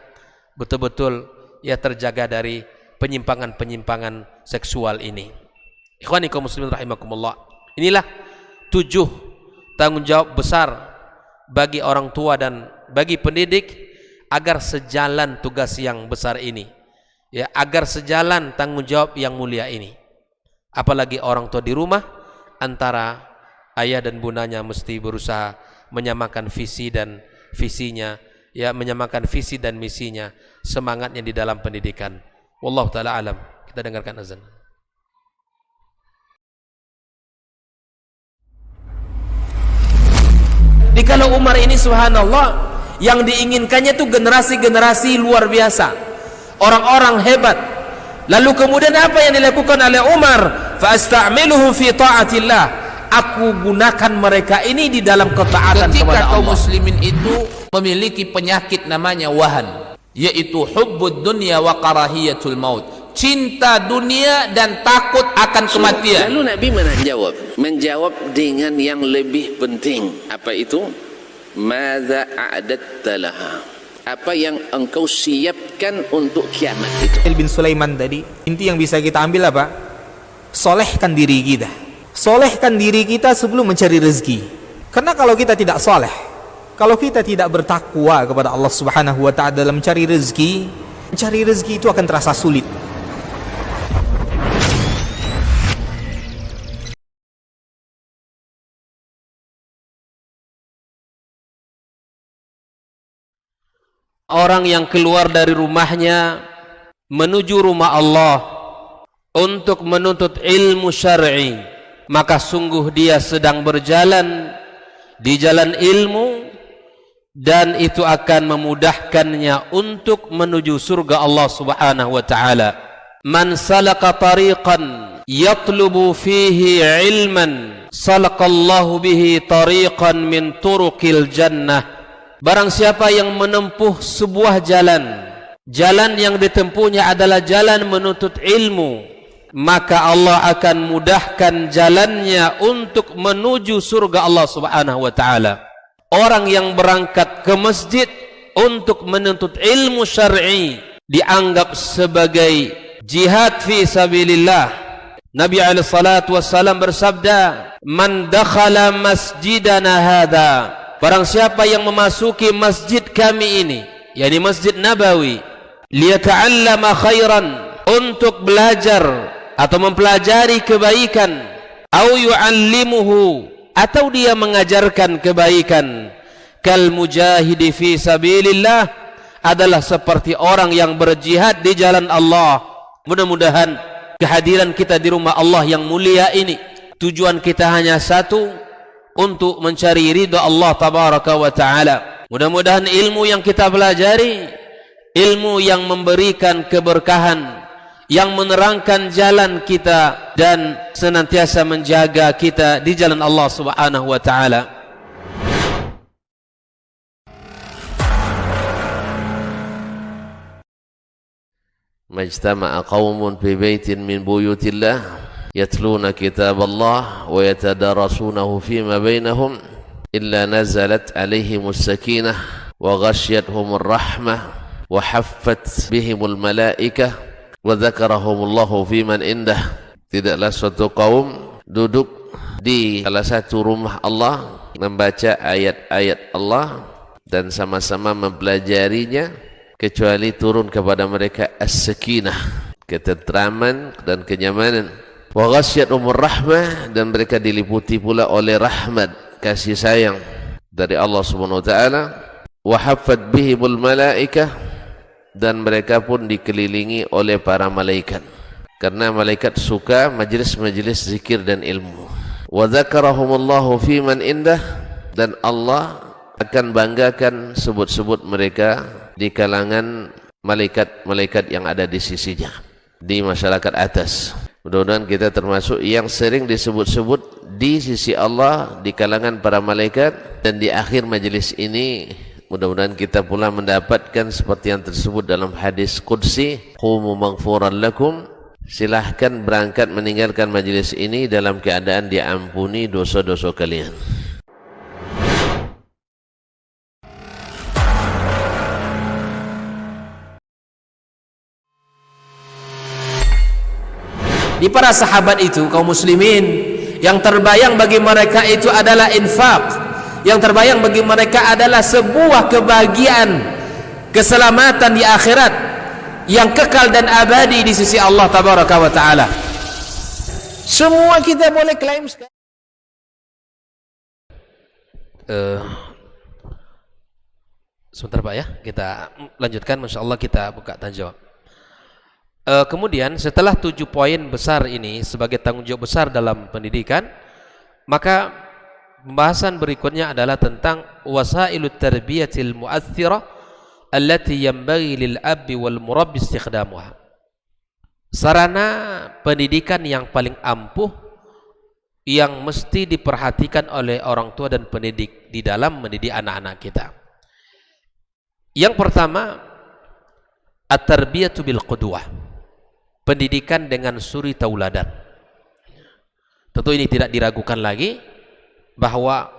betul-betul ya terjaga dari penyimpangan-penyimpangan seksual ini. Ikhwani kaum muslimin rahimakumullah. Inilah 7 tanggung jawab besar bagi orang tua dan bagi pendidik agar sejalan tugas yang besar ini. Ya, agar sejalan tanggung jawab yang mulia ini. Apalagi orang tua di rumah, antara ayah dan bundanya mesti berusaha menyamakan visi dan visinya, ya, menyamakan visi dan misinya, semangatnya di dalam pendidikan. Wallahu taala alam. Kita dengarkan azan. Di kalau Umar ini subhanallah, yang diinginkannya itu generasi-generasi luar biasa, orang-orang hebat. Lalu kemudian apa yang dilakukan oleh Umar? Fa asta'miluhum fi ta'atillah. Aku gunakan mereka ini di dalam ketaatan kepada Allah. Ketika kaum muslimin itu memiliki penyakit namanya wahan, yaitu hubbud dunya wa karahiyatul maut, cinta dunia dan takut akan kematian.
Lalu Nabi menjawab dengan yang lebih penting. Apa itu? Madza a'adatta laha? Apa yang engkau siapkan untuk kiamat itu?
Bin Sulaiman tadi, inti yang bisa kita ambil apa? solehkan diri kita. Solehkan diri kita sebelum mencari rezeki. Karena kalau kita tidak soleh, kalau kita tidak bertakwa kepada Allah Subhanahu wa ta'ala dalam mencari rezeki itu akan terasa sulit.
Orang yang keluar dari rumahnya menuju rumah Allah untuk menuntut ilmu syar'i, maka sungguh dia sedang berjalan di jalan ilmu, dan itu akan memudahkannya untuk menuju surga Allah Subhanahu wa ta'ala. Man salaka tariqan yatlubu fihi ilman salakallahu bihi tariqan min turuqil jannah. Barang siapa yang menempuh sebuah jalan yang ditempuhnya adalah jalan menuntut ilmu, maka Allah akan mudahkan jalannya untuk menuju surga Allah Subhanahu wa ta'ala. Orang yang berangkat ke masjid untuk menuntut ilmu syar'i dianggap sebagai jihad fi sabilillah. Nabi alaihi salatu wassalam bersabda, "Man dakhala masjidana hadza," barang siapa yang memasuki masjid kami ini, yakni Masjid Nabawi, liyata'allama khairan, untuk belajar atau mempelajari kebaikan, au yu'allimuhu, atau dia mengajarkan kebaikan, kal mujahidi fi sabilillah, adalah seperti orang yang berjihad di jalan Allah. Mudah-mudahan kehadiran kita di rumah Allah yang mulia ini, tujuan kita hanya satu, untuk mencari ridha Allah tabaraka wa ta'ala. Mudah-mudahan ilmu yang kita pelajari, ilmu yang memberikan keberkahan, yang menerangkan jalan kita dan senantiasa menjaga kita di jalan Allah Subhanahu wa ta'ala.
Majtama'a qaumun fi baitin min buyutillah yatluna kitab Allah wa yatadarasunahu fima bainahum illa nazalat alaihimus sakinah wa ghasyiyatuhumur rahmah wa haffat bihimul malaikah wa dzakarahumullahu fiman indah. Tidaklah suatu kaum duduk di salah satu rumah Allah membaca ayat-ayat Allah dan sama-sama mempelajarinya, kecuali turun kepada mereka as-sakinah, ketentraman dan kenyamanan. Wa ghasyiyatuhumur rahmah, dan mereka diliputi pula oleh rahmat, kasih sayang dari Allah Subhanahu wa ta'ala. Wa haffat bihimul malaikah, dan mereka pun dikelilingi oleh para malaikat, karena malaikat suka majlis-majlis zikir dan ilmu. Wa dzakarahumullahu fiman indah, dan Allah akan banggakan sebut-sebut mereka di kalangan malaikat-malaikat yang ada di sisinya, di masyarakat atas. Mudah-mudahan kita termasuk yang sering disebut-sebut di sisi Allah di kalangan para malaikat, dan di akhir majelis ini mudah-mudahan kita pula mendapatkan seperti yang tersebut dalam hadis qudsi, qumu maghfuran lakum, silahkan berangkat meninggalkan majelis ini dalam keadaan diampuni dosa-dosa kalian.
Di para sahabat itu, kaum muslimin, yang terbayang bagi mereka itu adalah infak, yang terbayang bagi mereka adalah sebuah kebahagiaan, keselamatan di akhirat yang kekal dan abadi di sisi Allah tabaraka wa ta'ala. Semua kita boleh klaim sekali. Sebentar Pak ya, kita lanjutkan, insyaallah kita buka tanya jawab. Kemudian setelah 7 poin besar ini sebagai tanggung jawab besar dalam pendidikan, maka pembahasan berikutnya adalah tentang wasailut tarbiyatil mu'aththirah allati yanbaghi lil abbi wal murabbi istikhdamuha. Sarana pendidikan yang paling ampuh yang mesti diperhatikan oleh orang tua dan pendidik di dalam mendidik anak-anak kita. Yang pertama, at-tarbiyatu bil qudwah. Pendidikan dengan suri tauladan. Tentu ini tidak diragukan lagi bahwa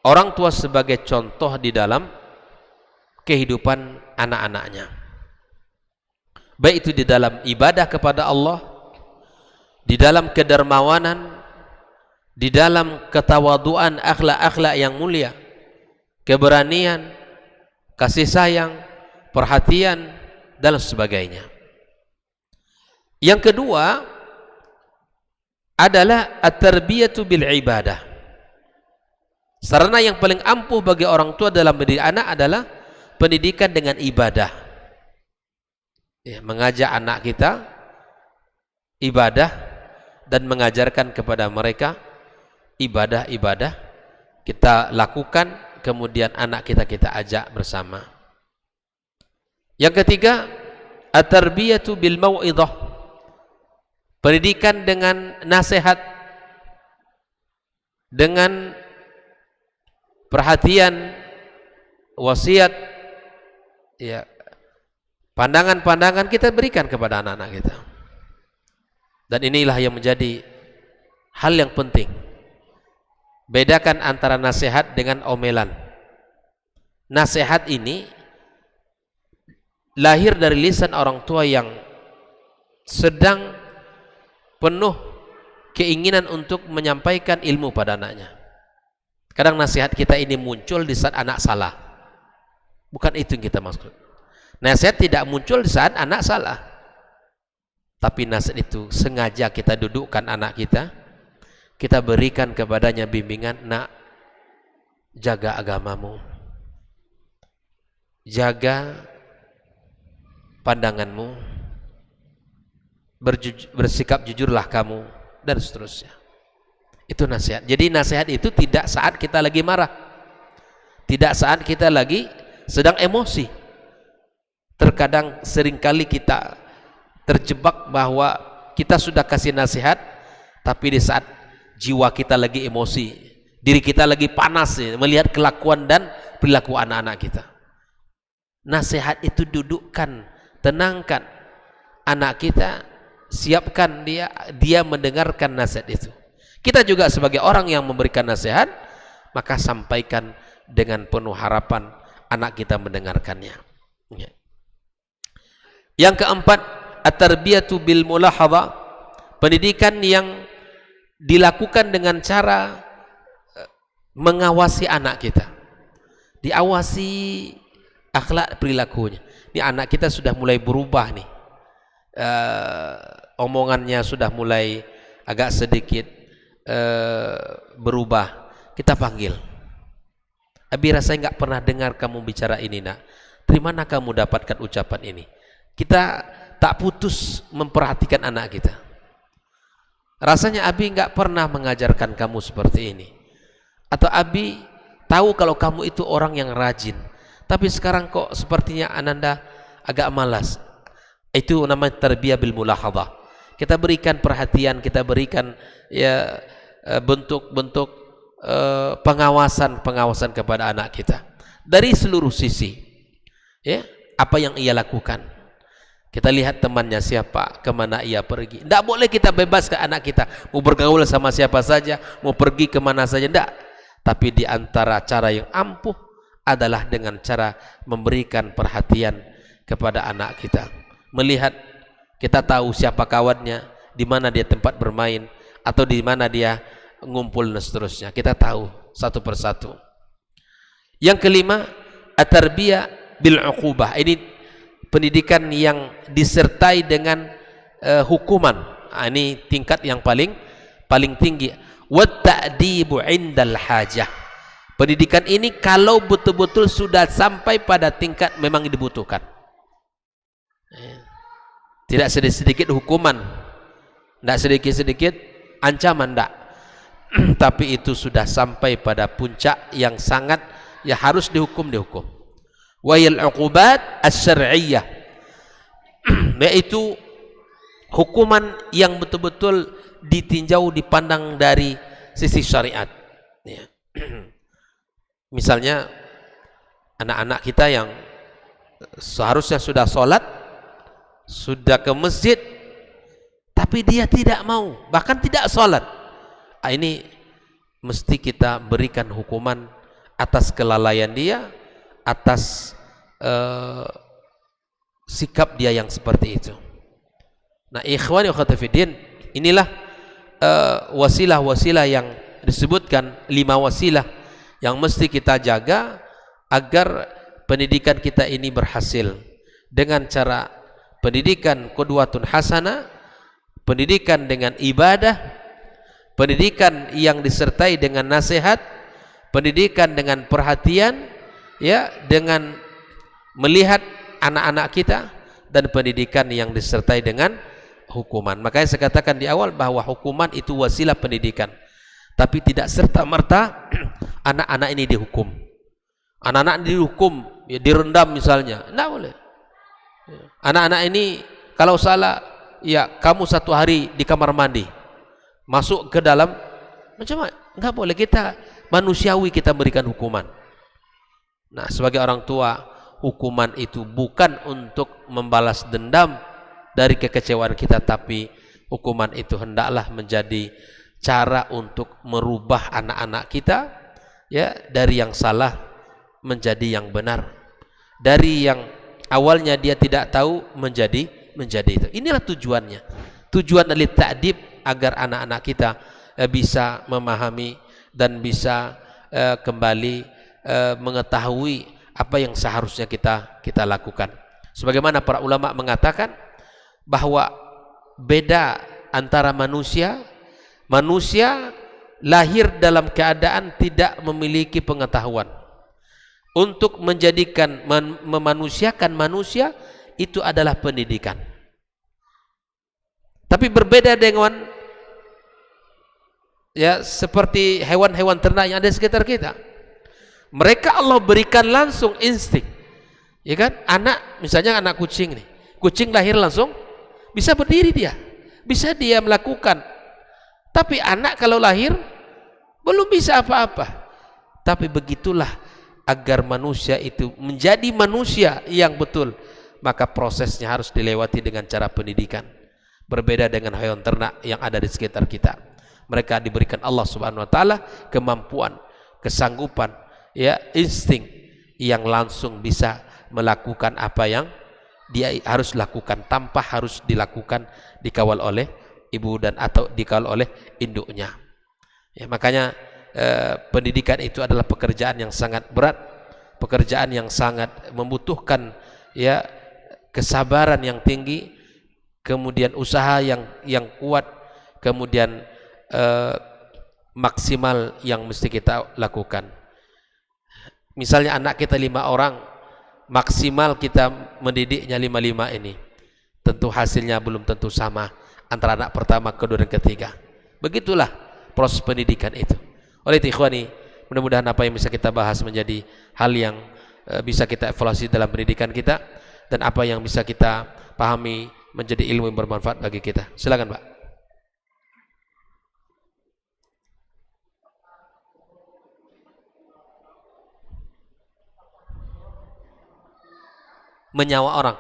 orang tua sebagai contoh di dalam kehidupan anak-anaknya, baik itu di dalam ibadah kepada Allah, di dalam kedermawanan, di dalam ketawaduan, akhlak-akhlak yang mulia, keberanian, kasih sayang, perhatian, dan sebagainya. Yang kedua adalah at-tarbiyatu bil ibadah. Sarana yang paling ampuh bagi orang tua dalam mendidik anak adalah pendidikan dengan ibadah. Ya, mengajak anak kita ibadah dan mengajarkan kepada mereka ibadah-ibadah kita lakukan, kemudian anak kita ajak bersama. Yang ketiga, at-tarbiyatu bil mau'idhah, pendidikan dengan nasihat, dengan perhatian, wasiat, ya, pandangan-pandangan kita berikan kepada anak-anak kita. Dan inilah yang menjadi hal yang penting. Bedakan antara nasihat dengan omelan. Nasihat ini lahir dari lisan orang tua yang sedang penuh keinginan untuk menyampaikan ilmu pada anaknya. Kadang nasihat kita ini muncul di saat anak salah. Bukan itu yang kita maksud. Nasihat tidak muncul di saat anak salah. Tapi nasihat itu sengaja kita dudukkan anak kita berikan kepadanya bimbingan, nak, jaga agamamu, jaga pandanganmu, bersikap jujurlah kamu, dan seterusnya. Itu nasihat. Jadi nasihat itu tidak saat kita lagi marah, tidak saat kita lagi sedang emosi. Terkadang seringkali kita terjebak bahwa kita sudah kasih nasihat, tapi di saat jiwa kita lagi emosi, diri kita lagi panas melihat kelakuan dan perilaku anak-anak kita. Nasihat itu dudukkan, tenangkan anak kita, siapkan dia mendengarkan nasihat itu. Kita juga sebagai orang yang memberikan nasihat, maka sampaikan dengan penuh harapan anak kita mendengarkannya. Yang keempat, at-tarbiyatu bil mulahadha, pendidikan yang dilakukan dengan cara mengawasi anak kita, diawasi akhlak perilakunya. Ini anak kita sudah mulai berubah nih, omongannya sudah mulai agak sedikit berubah. Kita panggil, Abi, rasanya nggak pernah dengar kamu bicara ini, nak. Dari mana kamu dapatkan ucapan ini? Kita tak putus memperhatikan anak kita. Rasanya Abi nggak pernah mengajarkan kamu seperti ini. Atau Abi tahu kalau kamu itu orang yang rajin, tapi sekarang kok sepertinya Ananda agak malas. Itu namanya tarbiyah bil mulahadhah. Kita berikan perhatian, kita berikan ya bentuk-bentuk pengawasan kepada anak kita dari seluruh sisi. Ya, apa yang ia lakukan. Kita lihat temannya siapa, kemana ia pergi. Tidak boleh kita bebas ke anak kita, mau bergaul sama siapa saja, mau pergi kemana saja, tidak. Tapi di antara cara yang ampuh adalah dengan cara memberikan perhatian kepada anak kita. Melihat, kita tahu siapa kawannya, di mana dia tempat bermain, atau di mana dia ngumpul dan seterusnya. Kita tahu satu persatu. Yang kelima, at-tarbiyah bil uqubah. Ini pendidikan yang disertai dengan hukuman. Ini tingkat yang paling tinggi. Wat ta'dibu 'indal hajah. Pendidikan ini kalau betul-betul sudah sampai pada tingkat memang dibutuhkan. Tidak sedikit-sedikit hukuman, tidak sedikit-sedikit ancaman, tidak. Tapi itu sudah sampai pada puncak yang sangat ya harus dihukum. Wayal uqubat asy-syar'iyyah, yaitu hukuman yang betul-betul ditinjau, dipandang dari sisi syariat. Ya. Misalnya anak-anak kita yang seharusnya sudah sholat, sudah ke masjid, tapi dia tidak mau, bahkan tidak sholat. Ini mesti kita berikan hukuman atas kelalaian dia, atas sikap dia yang seperti itu. Nah, ikhwani wa akhwati fiddin, Inilah wasilah-wasilah yang disebutkan, 5 wasilah yang mesti kita jaga agar pendidikan kita ini berhasil dengan cara pendidikan qudwatun hasanah, pendidikan dengan ibadah, pendidikan yang disertai dengan nasihat, pendidikan dengan perhatian, ya, dengan melihat anak-anak kita, dan pendidikan yang disertai dengan hukuman. Makanya saya katakan di awal bahwa hukuman itu wasilah pendidikan, tapi tidak serta-merta anak-anak ini dihukum. Anak-anak dihukum, ya, direndam misalnya, tidak boleh. Anak-anak ini kalau salah, ya kamu 1 hari di kamar mandi, masuk ke dalam, macam mana? Enggak boleh. Kita manusiawi, kita berikan hukuman. Nah, sebagai orang tua, hukuman itu bukan untuk membalas dendam dari kekecewaan kita, tapi hukuman itu hendaklah menjadi cara untuk merubah anak-anak kita, ya, dari yang salah menjadi yang benar, dari yang awalnya dia tidak tahu menjadi itu. Inilah tujuannya. Tujuan dari ta'dib agar anak-anak kita bisa memahami dan bisa kembali mengetahui apa yang seharusnya kita lakukan. Sebagaimana para ulama mengatakan bahwa beda antara manusia lahir dalam keadaan tidak memiliki pengetahuan. Untuk menjadikan memanusiakan manusia itu adalah pendidikan. Tapi berbeda dengan, ya, seperti hewan-hewan ternak yang ada di sekitar kita. Mereka Allah berikan langsung insting, ya kan? Anak, misalnya anak kucing nih, kucing lahir langsung bisa berdiri, dia bisa dia melakukan. Tapi anak kalau lahir belum bisa apa-apa. Tapi begitulah, agar manusia itu menjadi manusia yang betul, maka prosesnya harus dilewati dengan cara pendidikan. Berbeda dengan hewan ternak yang ada di sekitar kita. Mereka diberikan Allah Subhanahu wa taala kemampuan, kesanggupan, ya, insting yang langsung bisa melakukan apa yang dia harus lakukan tanpa harus dilakukan dikawal oleh ibu dan atau dikawal oleh induknya. Ya, makanya pendidikan itu adalah pekerjaan yang sangat berat, pekerjaan yang sangat membutuhkan, ya, kesabaran yang tinggi, kemudian usaha yang kuat, kemudian maksimal yang mesti kita lakukan. Misalnya anak kita 5 orang, maksimal kita mendidiknya 5 ini, tentu hasilnya belum tentu sama antara anak pertama, kedua, dan ketiga. Begitulah proses pendidikan itu. Oleh itu ikhwani, mudah-mudahan apa yang bisa kita bahas menjadi hal yang bisa kita evaluasi dalam pendidikan kita, dan apa yang bisa kita pahami menjadi ilmu yang bermanfaat bagi kita. Silakan, Pak. Menyawa orang.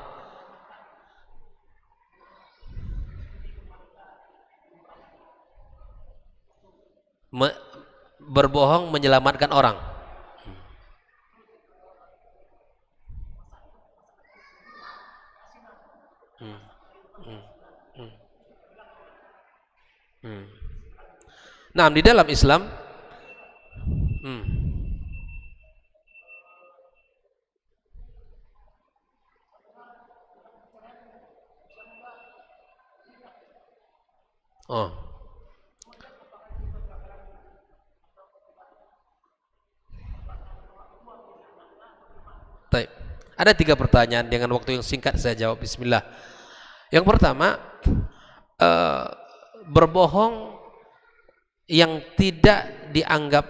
Berbohong menyelamatkan orang. Nah, di dalam Islam, Baik. Ada 3 pertanyaan, dengan waktu yang singkat saya jawab. Bismillah. Yang pertama, berbohong yang tidak dianggap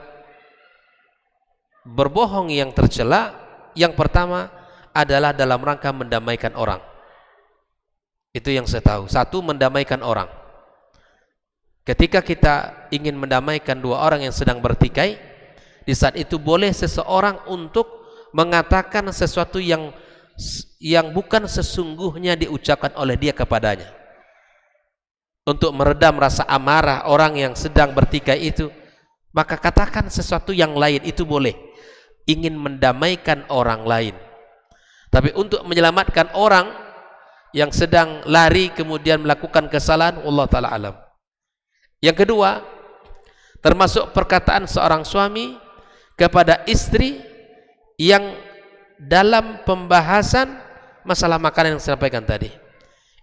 berbohong yang tercela, yang pertama adalah dalam rangka mendamaikan orang. Itu yang saya tahu. 1, mendamaikan orang. Ketika kita ingin mendamaikan 2 orang yang sedang bertikai, di saat itu boleh seseorang untuk mengatakan sesuatu yang bukan sesungguhnya diucapkan oleh dia kepadanya, untuk meredam rasa amarah orang yang sedang bertikai itu. Maka katakan sesuatu yang lain, itu boleh. Ingin mendamaikan orang lain. Tapi untuk menyelamatkan orang yang sedang lari kemudian melakukan kesalahan, Allah Ta'ala alam. Yang kedua, termasuk perkataan seorang suami kepada istri yang dalam pembahasan masalah makanan yang saya sampaikan tadi,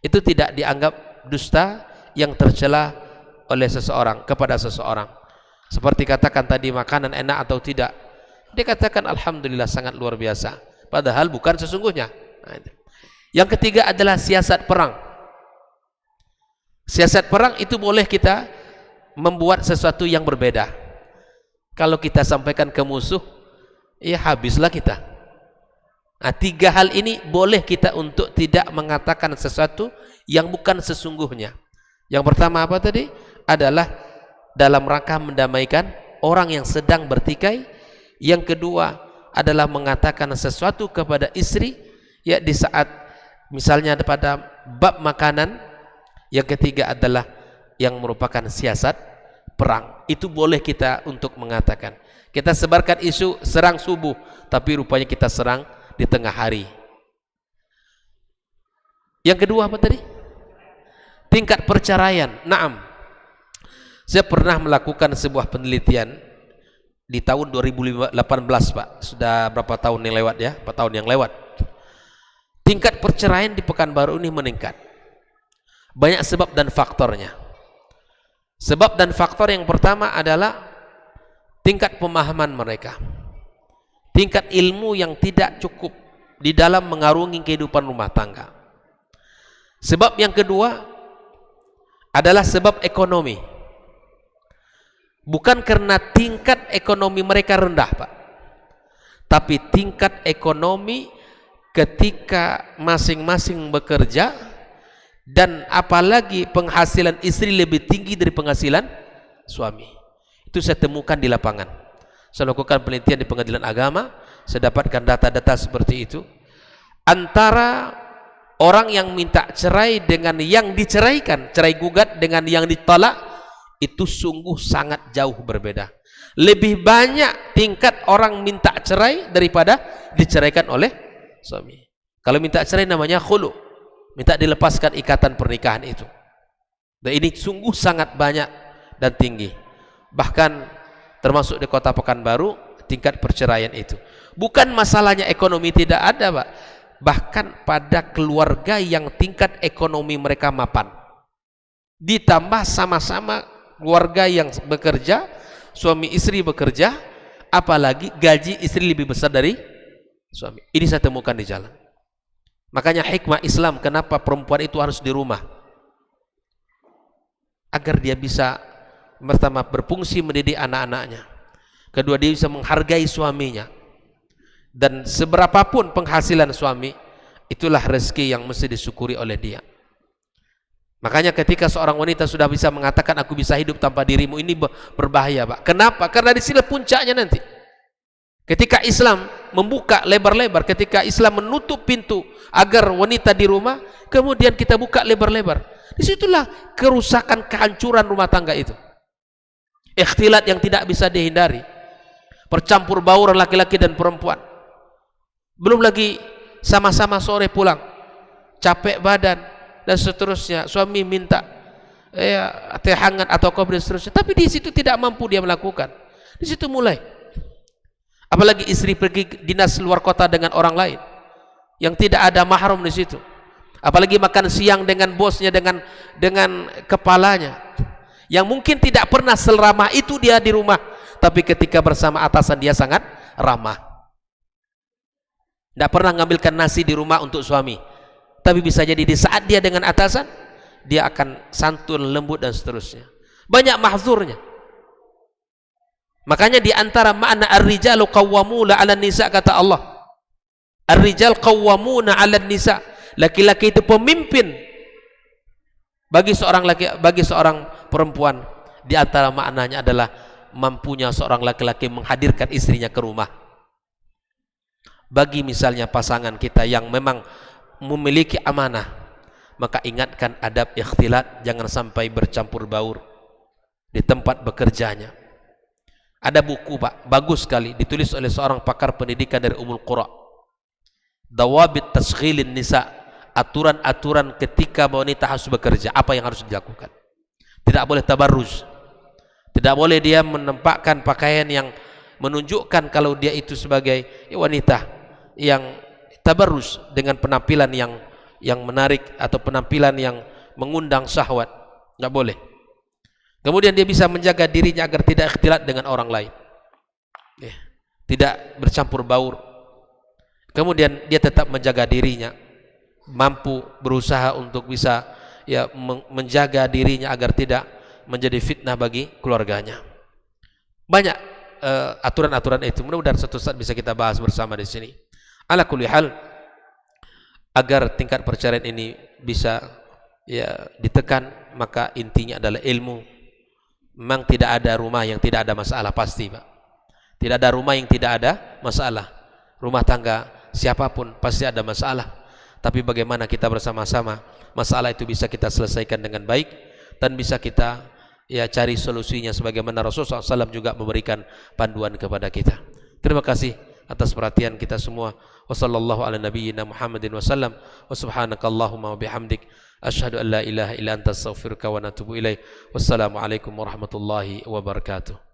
itu tidak dianggap dusta yang tercela oleh seseorang kepada seseorang. Seperti katakan tadi makanan enak atau tidak, dia katakan alhamdulillah sangat luar biasa, padahal bukan sesungguhnya. Nah, itu. Yang ketiga adalah siasat perang. Siasat perang itu boleh kita membuat sesuatu yang berbeda. Kalau kita sampaikan ke musuh, ya habislah kita. Nah, tiga hal ini boleh kita untuk tidak mengatakan sesuatu yang bukan sesungguhnya. Yang pertama apa tadi? Adalah dalam rangka mendamaikan orang yang sedang bertikai. Yang kedua adalah mengatakan sesuatu kepada istri, ya di saat misalnya pada bab makanan. Yang ketiga adalah yang merupakan siasat perang. Itu boleh kita untuk mengatakan. Kita sebarkan isu serang subuh, tapi rupanya kita serang di tengah hari. Yang kedua apa tadi? Tingkat perceraian. Naam. Saya pernah melakukan sebuah penelitian di tahun 2018, Pak. Sudah berapa tahun yang lewat ya? 4 tahun yang lewat. Tingkat perceraian di Pekanbaru ini meningkat. Banyak sebab dan faktornya. Sebab dan faktor yang pertama adalah tingkat pemahaman mereka, tingkat ilmu yang tidak cukup di dalam mengarungi kehidupan rumah tangga. Sebab yang kedua adalah sebab ekonomi. Bukan karena tingkat ekonomi mereka rendah, Pak, tapi tingkat ekonomi ketika masing-masing bekerja, dan apalagi penghasilan istri lebih tinggi dari penghasilan suami. Itu saya temukan di lapangan. Saya lakukan penelitian di pengadilan agama, saya dapatkan data-data seperti itu. Antara orang yang minta cerai dengan yang diceraikan, cerai gugat dengan yang ditolak, itu sungguh sangat jauh berbeda. Lebih banyak tingkat orang minta cerai daripada diceraikan oleh suami. Kalau minta cerai namanya khulu, minta dilepaskan ikatan pernikahan itu. Dan ini sungguh sangat banyak dan tinggi. Bahkan termasuk di kota Pekanbaru tingkat perceraian itu. Bukan masalahnya ekonomi tidak ada, Pak. Bahkan pada keluarga yang tingkat ekonomi mereka mapan, ditambah sama-sama keluarga yang bekerja, suami istri bekerja, apalagi gaji istri lebih besar dari suami. Ini saya temukan di jalan. Makanya hikmah Islam kenapa perempuan itu harus di rumah, agar dia bisa pertama berfungsi mendidik anak-anaknya, kedua dia bisa menghargai suaminya, dan seberapapun penghasilan suami, itulah rezeki yang mesti disyukuri oleh dia. Makanya ketika seorang wanita sudah bisa mengatakan aku bisa hidup tanpa dirimu, ini berbahaya, Pak. Kenapa? Karena di sini puncaknya nanti. Ketika Islam membuka lebar-lebar, ketika Islam menutup pintu agar wanita di rumah, kemudian kita buka lebar-lebar. Disitulah kerusakan, kehancuran rumah tangga itu. Ikhtilat yang tidak bisa dihindari, percampur baur laki-laki dan perempuan. Belum lagi sama-sama sore pulang, capek badan dan seterusnya, suami minta teh hangat atau kopi dan seterusnya, tapi di situ tidak mampu dia melakukan. Di situ mulai. Apalagi istri pergi dinas luar kota dengan orang lain yang tidak ada mahram di situ. Apalagi makan siang dengan bosnya, dengan kepalanya, yang mungkin tidak pernah seramah itu dia di rumah, tapi ketika bersama atasan dia sangat ramah. Tidak pernah ngambilkan nasi di rumah untuk suami, tapi bisa jadi di saat dia dengan atasan, dia akan santun, lembut dan seterusnya. Banyak mahzurnya. Makanya di antara makna ar-rijalu qawwamuna 'alan nisa, kata Allah, ar-rijal qawwamuna 'alan nisa, laki-laki itu pemimpin bagi seorang perempuan. Di antara maknanya adalah mampunya seorang laki-laki menghadirkan istrinya ke rumah. Bagi misalnya pasangan kita yang memang memiliki amanah, maka ingatkan adab ikhtilat, jangan sampai bercampur baur di tempat bekerjanya. Ada buku, Pak, bagus sekali, ditulis oleh seorang pakar pendidikan dari Ummul Qura, Dawabit Tasghilin Nisa, aturan-aturan ketika wanita harus bekerja, apa yang harus dilakukan. Tidak boleh tabarruj, Tidak boleh dia menempatkan pakaian yang menunjukkan kalau dia itu sebagai wanita yang tabarrus dengan penampilan yang menarik atau penampilan yang mengundang syahwat. Tidak boleh. Kemudian dia bisa menjaga dirinya agar tidak ikhtilat dengan orang lain, tidak bercampur baur. Kemudian dia tetap menjaga dirinya, mampu berusaha untuk bisa menjaga dirinya agar tidak menjadi fitnah bagi keluarganya. Banyak aturan-aturan itu. Mudah-mudahan suatu saat bisa kita bahas bersama di sini. Ala kulli hal, agar tingkat perceraian ini bisa ditekan, maka intinya adalah ilmu. Memang tidak ada rumah yang tidak ada masalah, pasti Pak. Tidak ada rumah yang tidak ada masalah. Rumah tangga siapapun pasti ada masalah. Tapi bagaimana kita bersama-sama masalah itu bisa kita selesaikan dengan baik dan bisa kita cari solusinya sebagaimana Rasulullah SAW juga memberikan panduan kepada kita. Terima kasih atas perhatian kita semua. Wassallallahu ala nabiyyina Muhammadin wasallam. Wa subhanakallahumma wa bihamdik asyhadu an la ilaha illa anta astaghfiruka wa atubu ilaik. Wassalamu alaikum warahmatullahi wabarakatuh.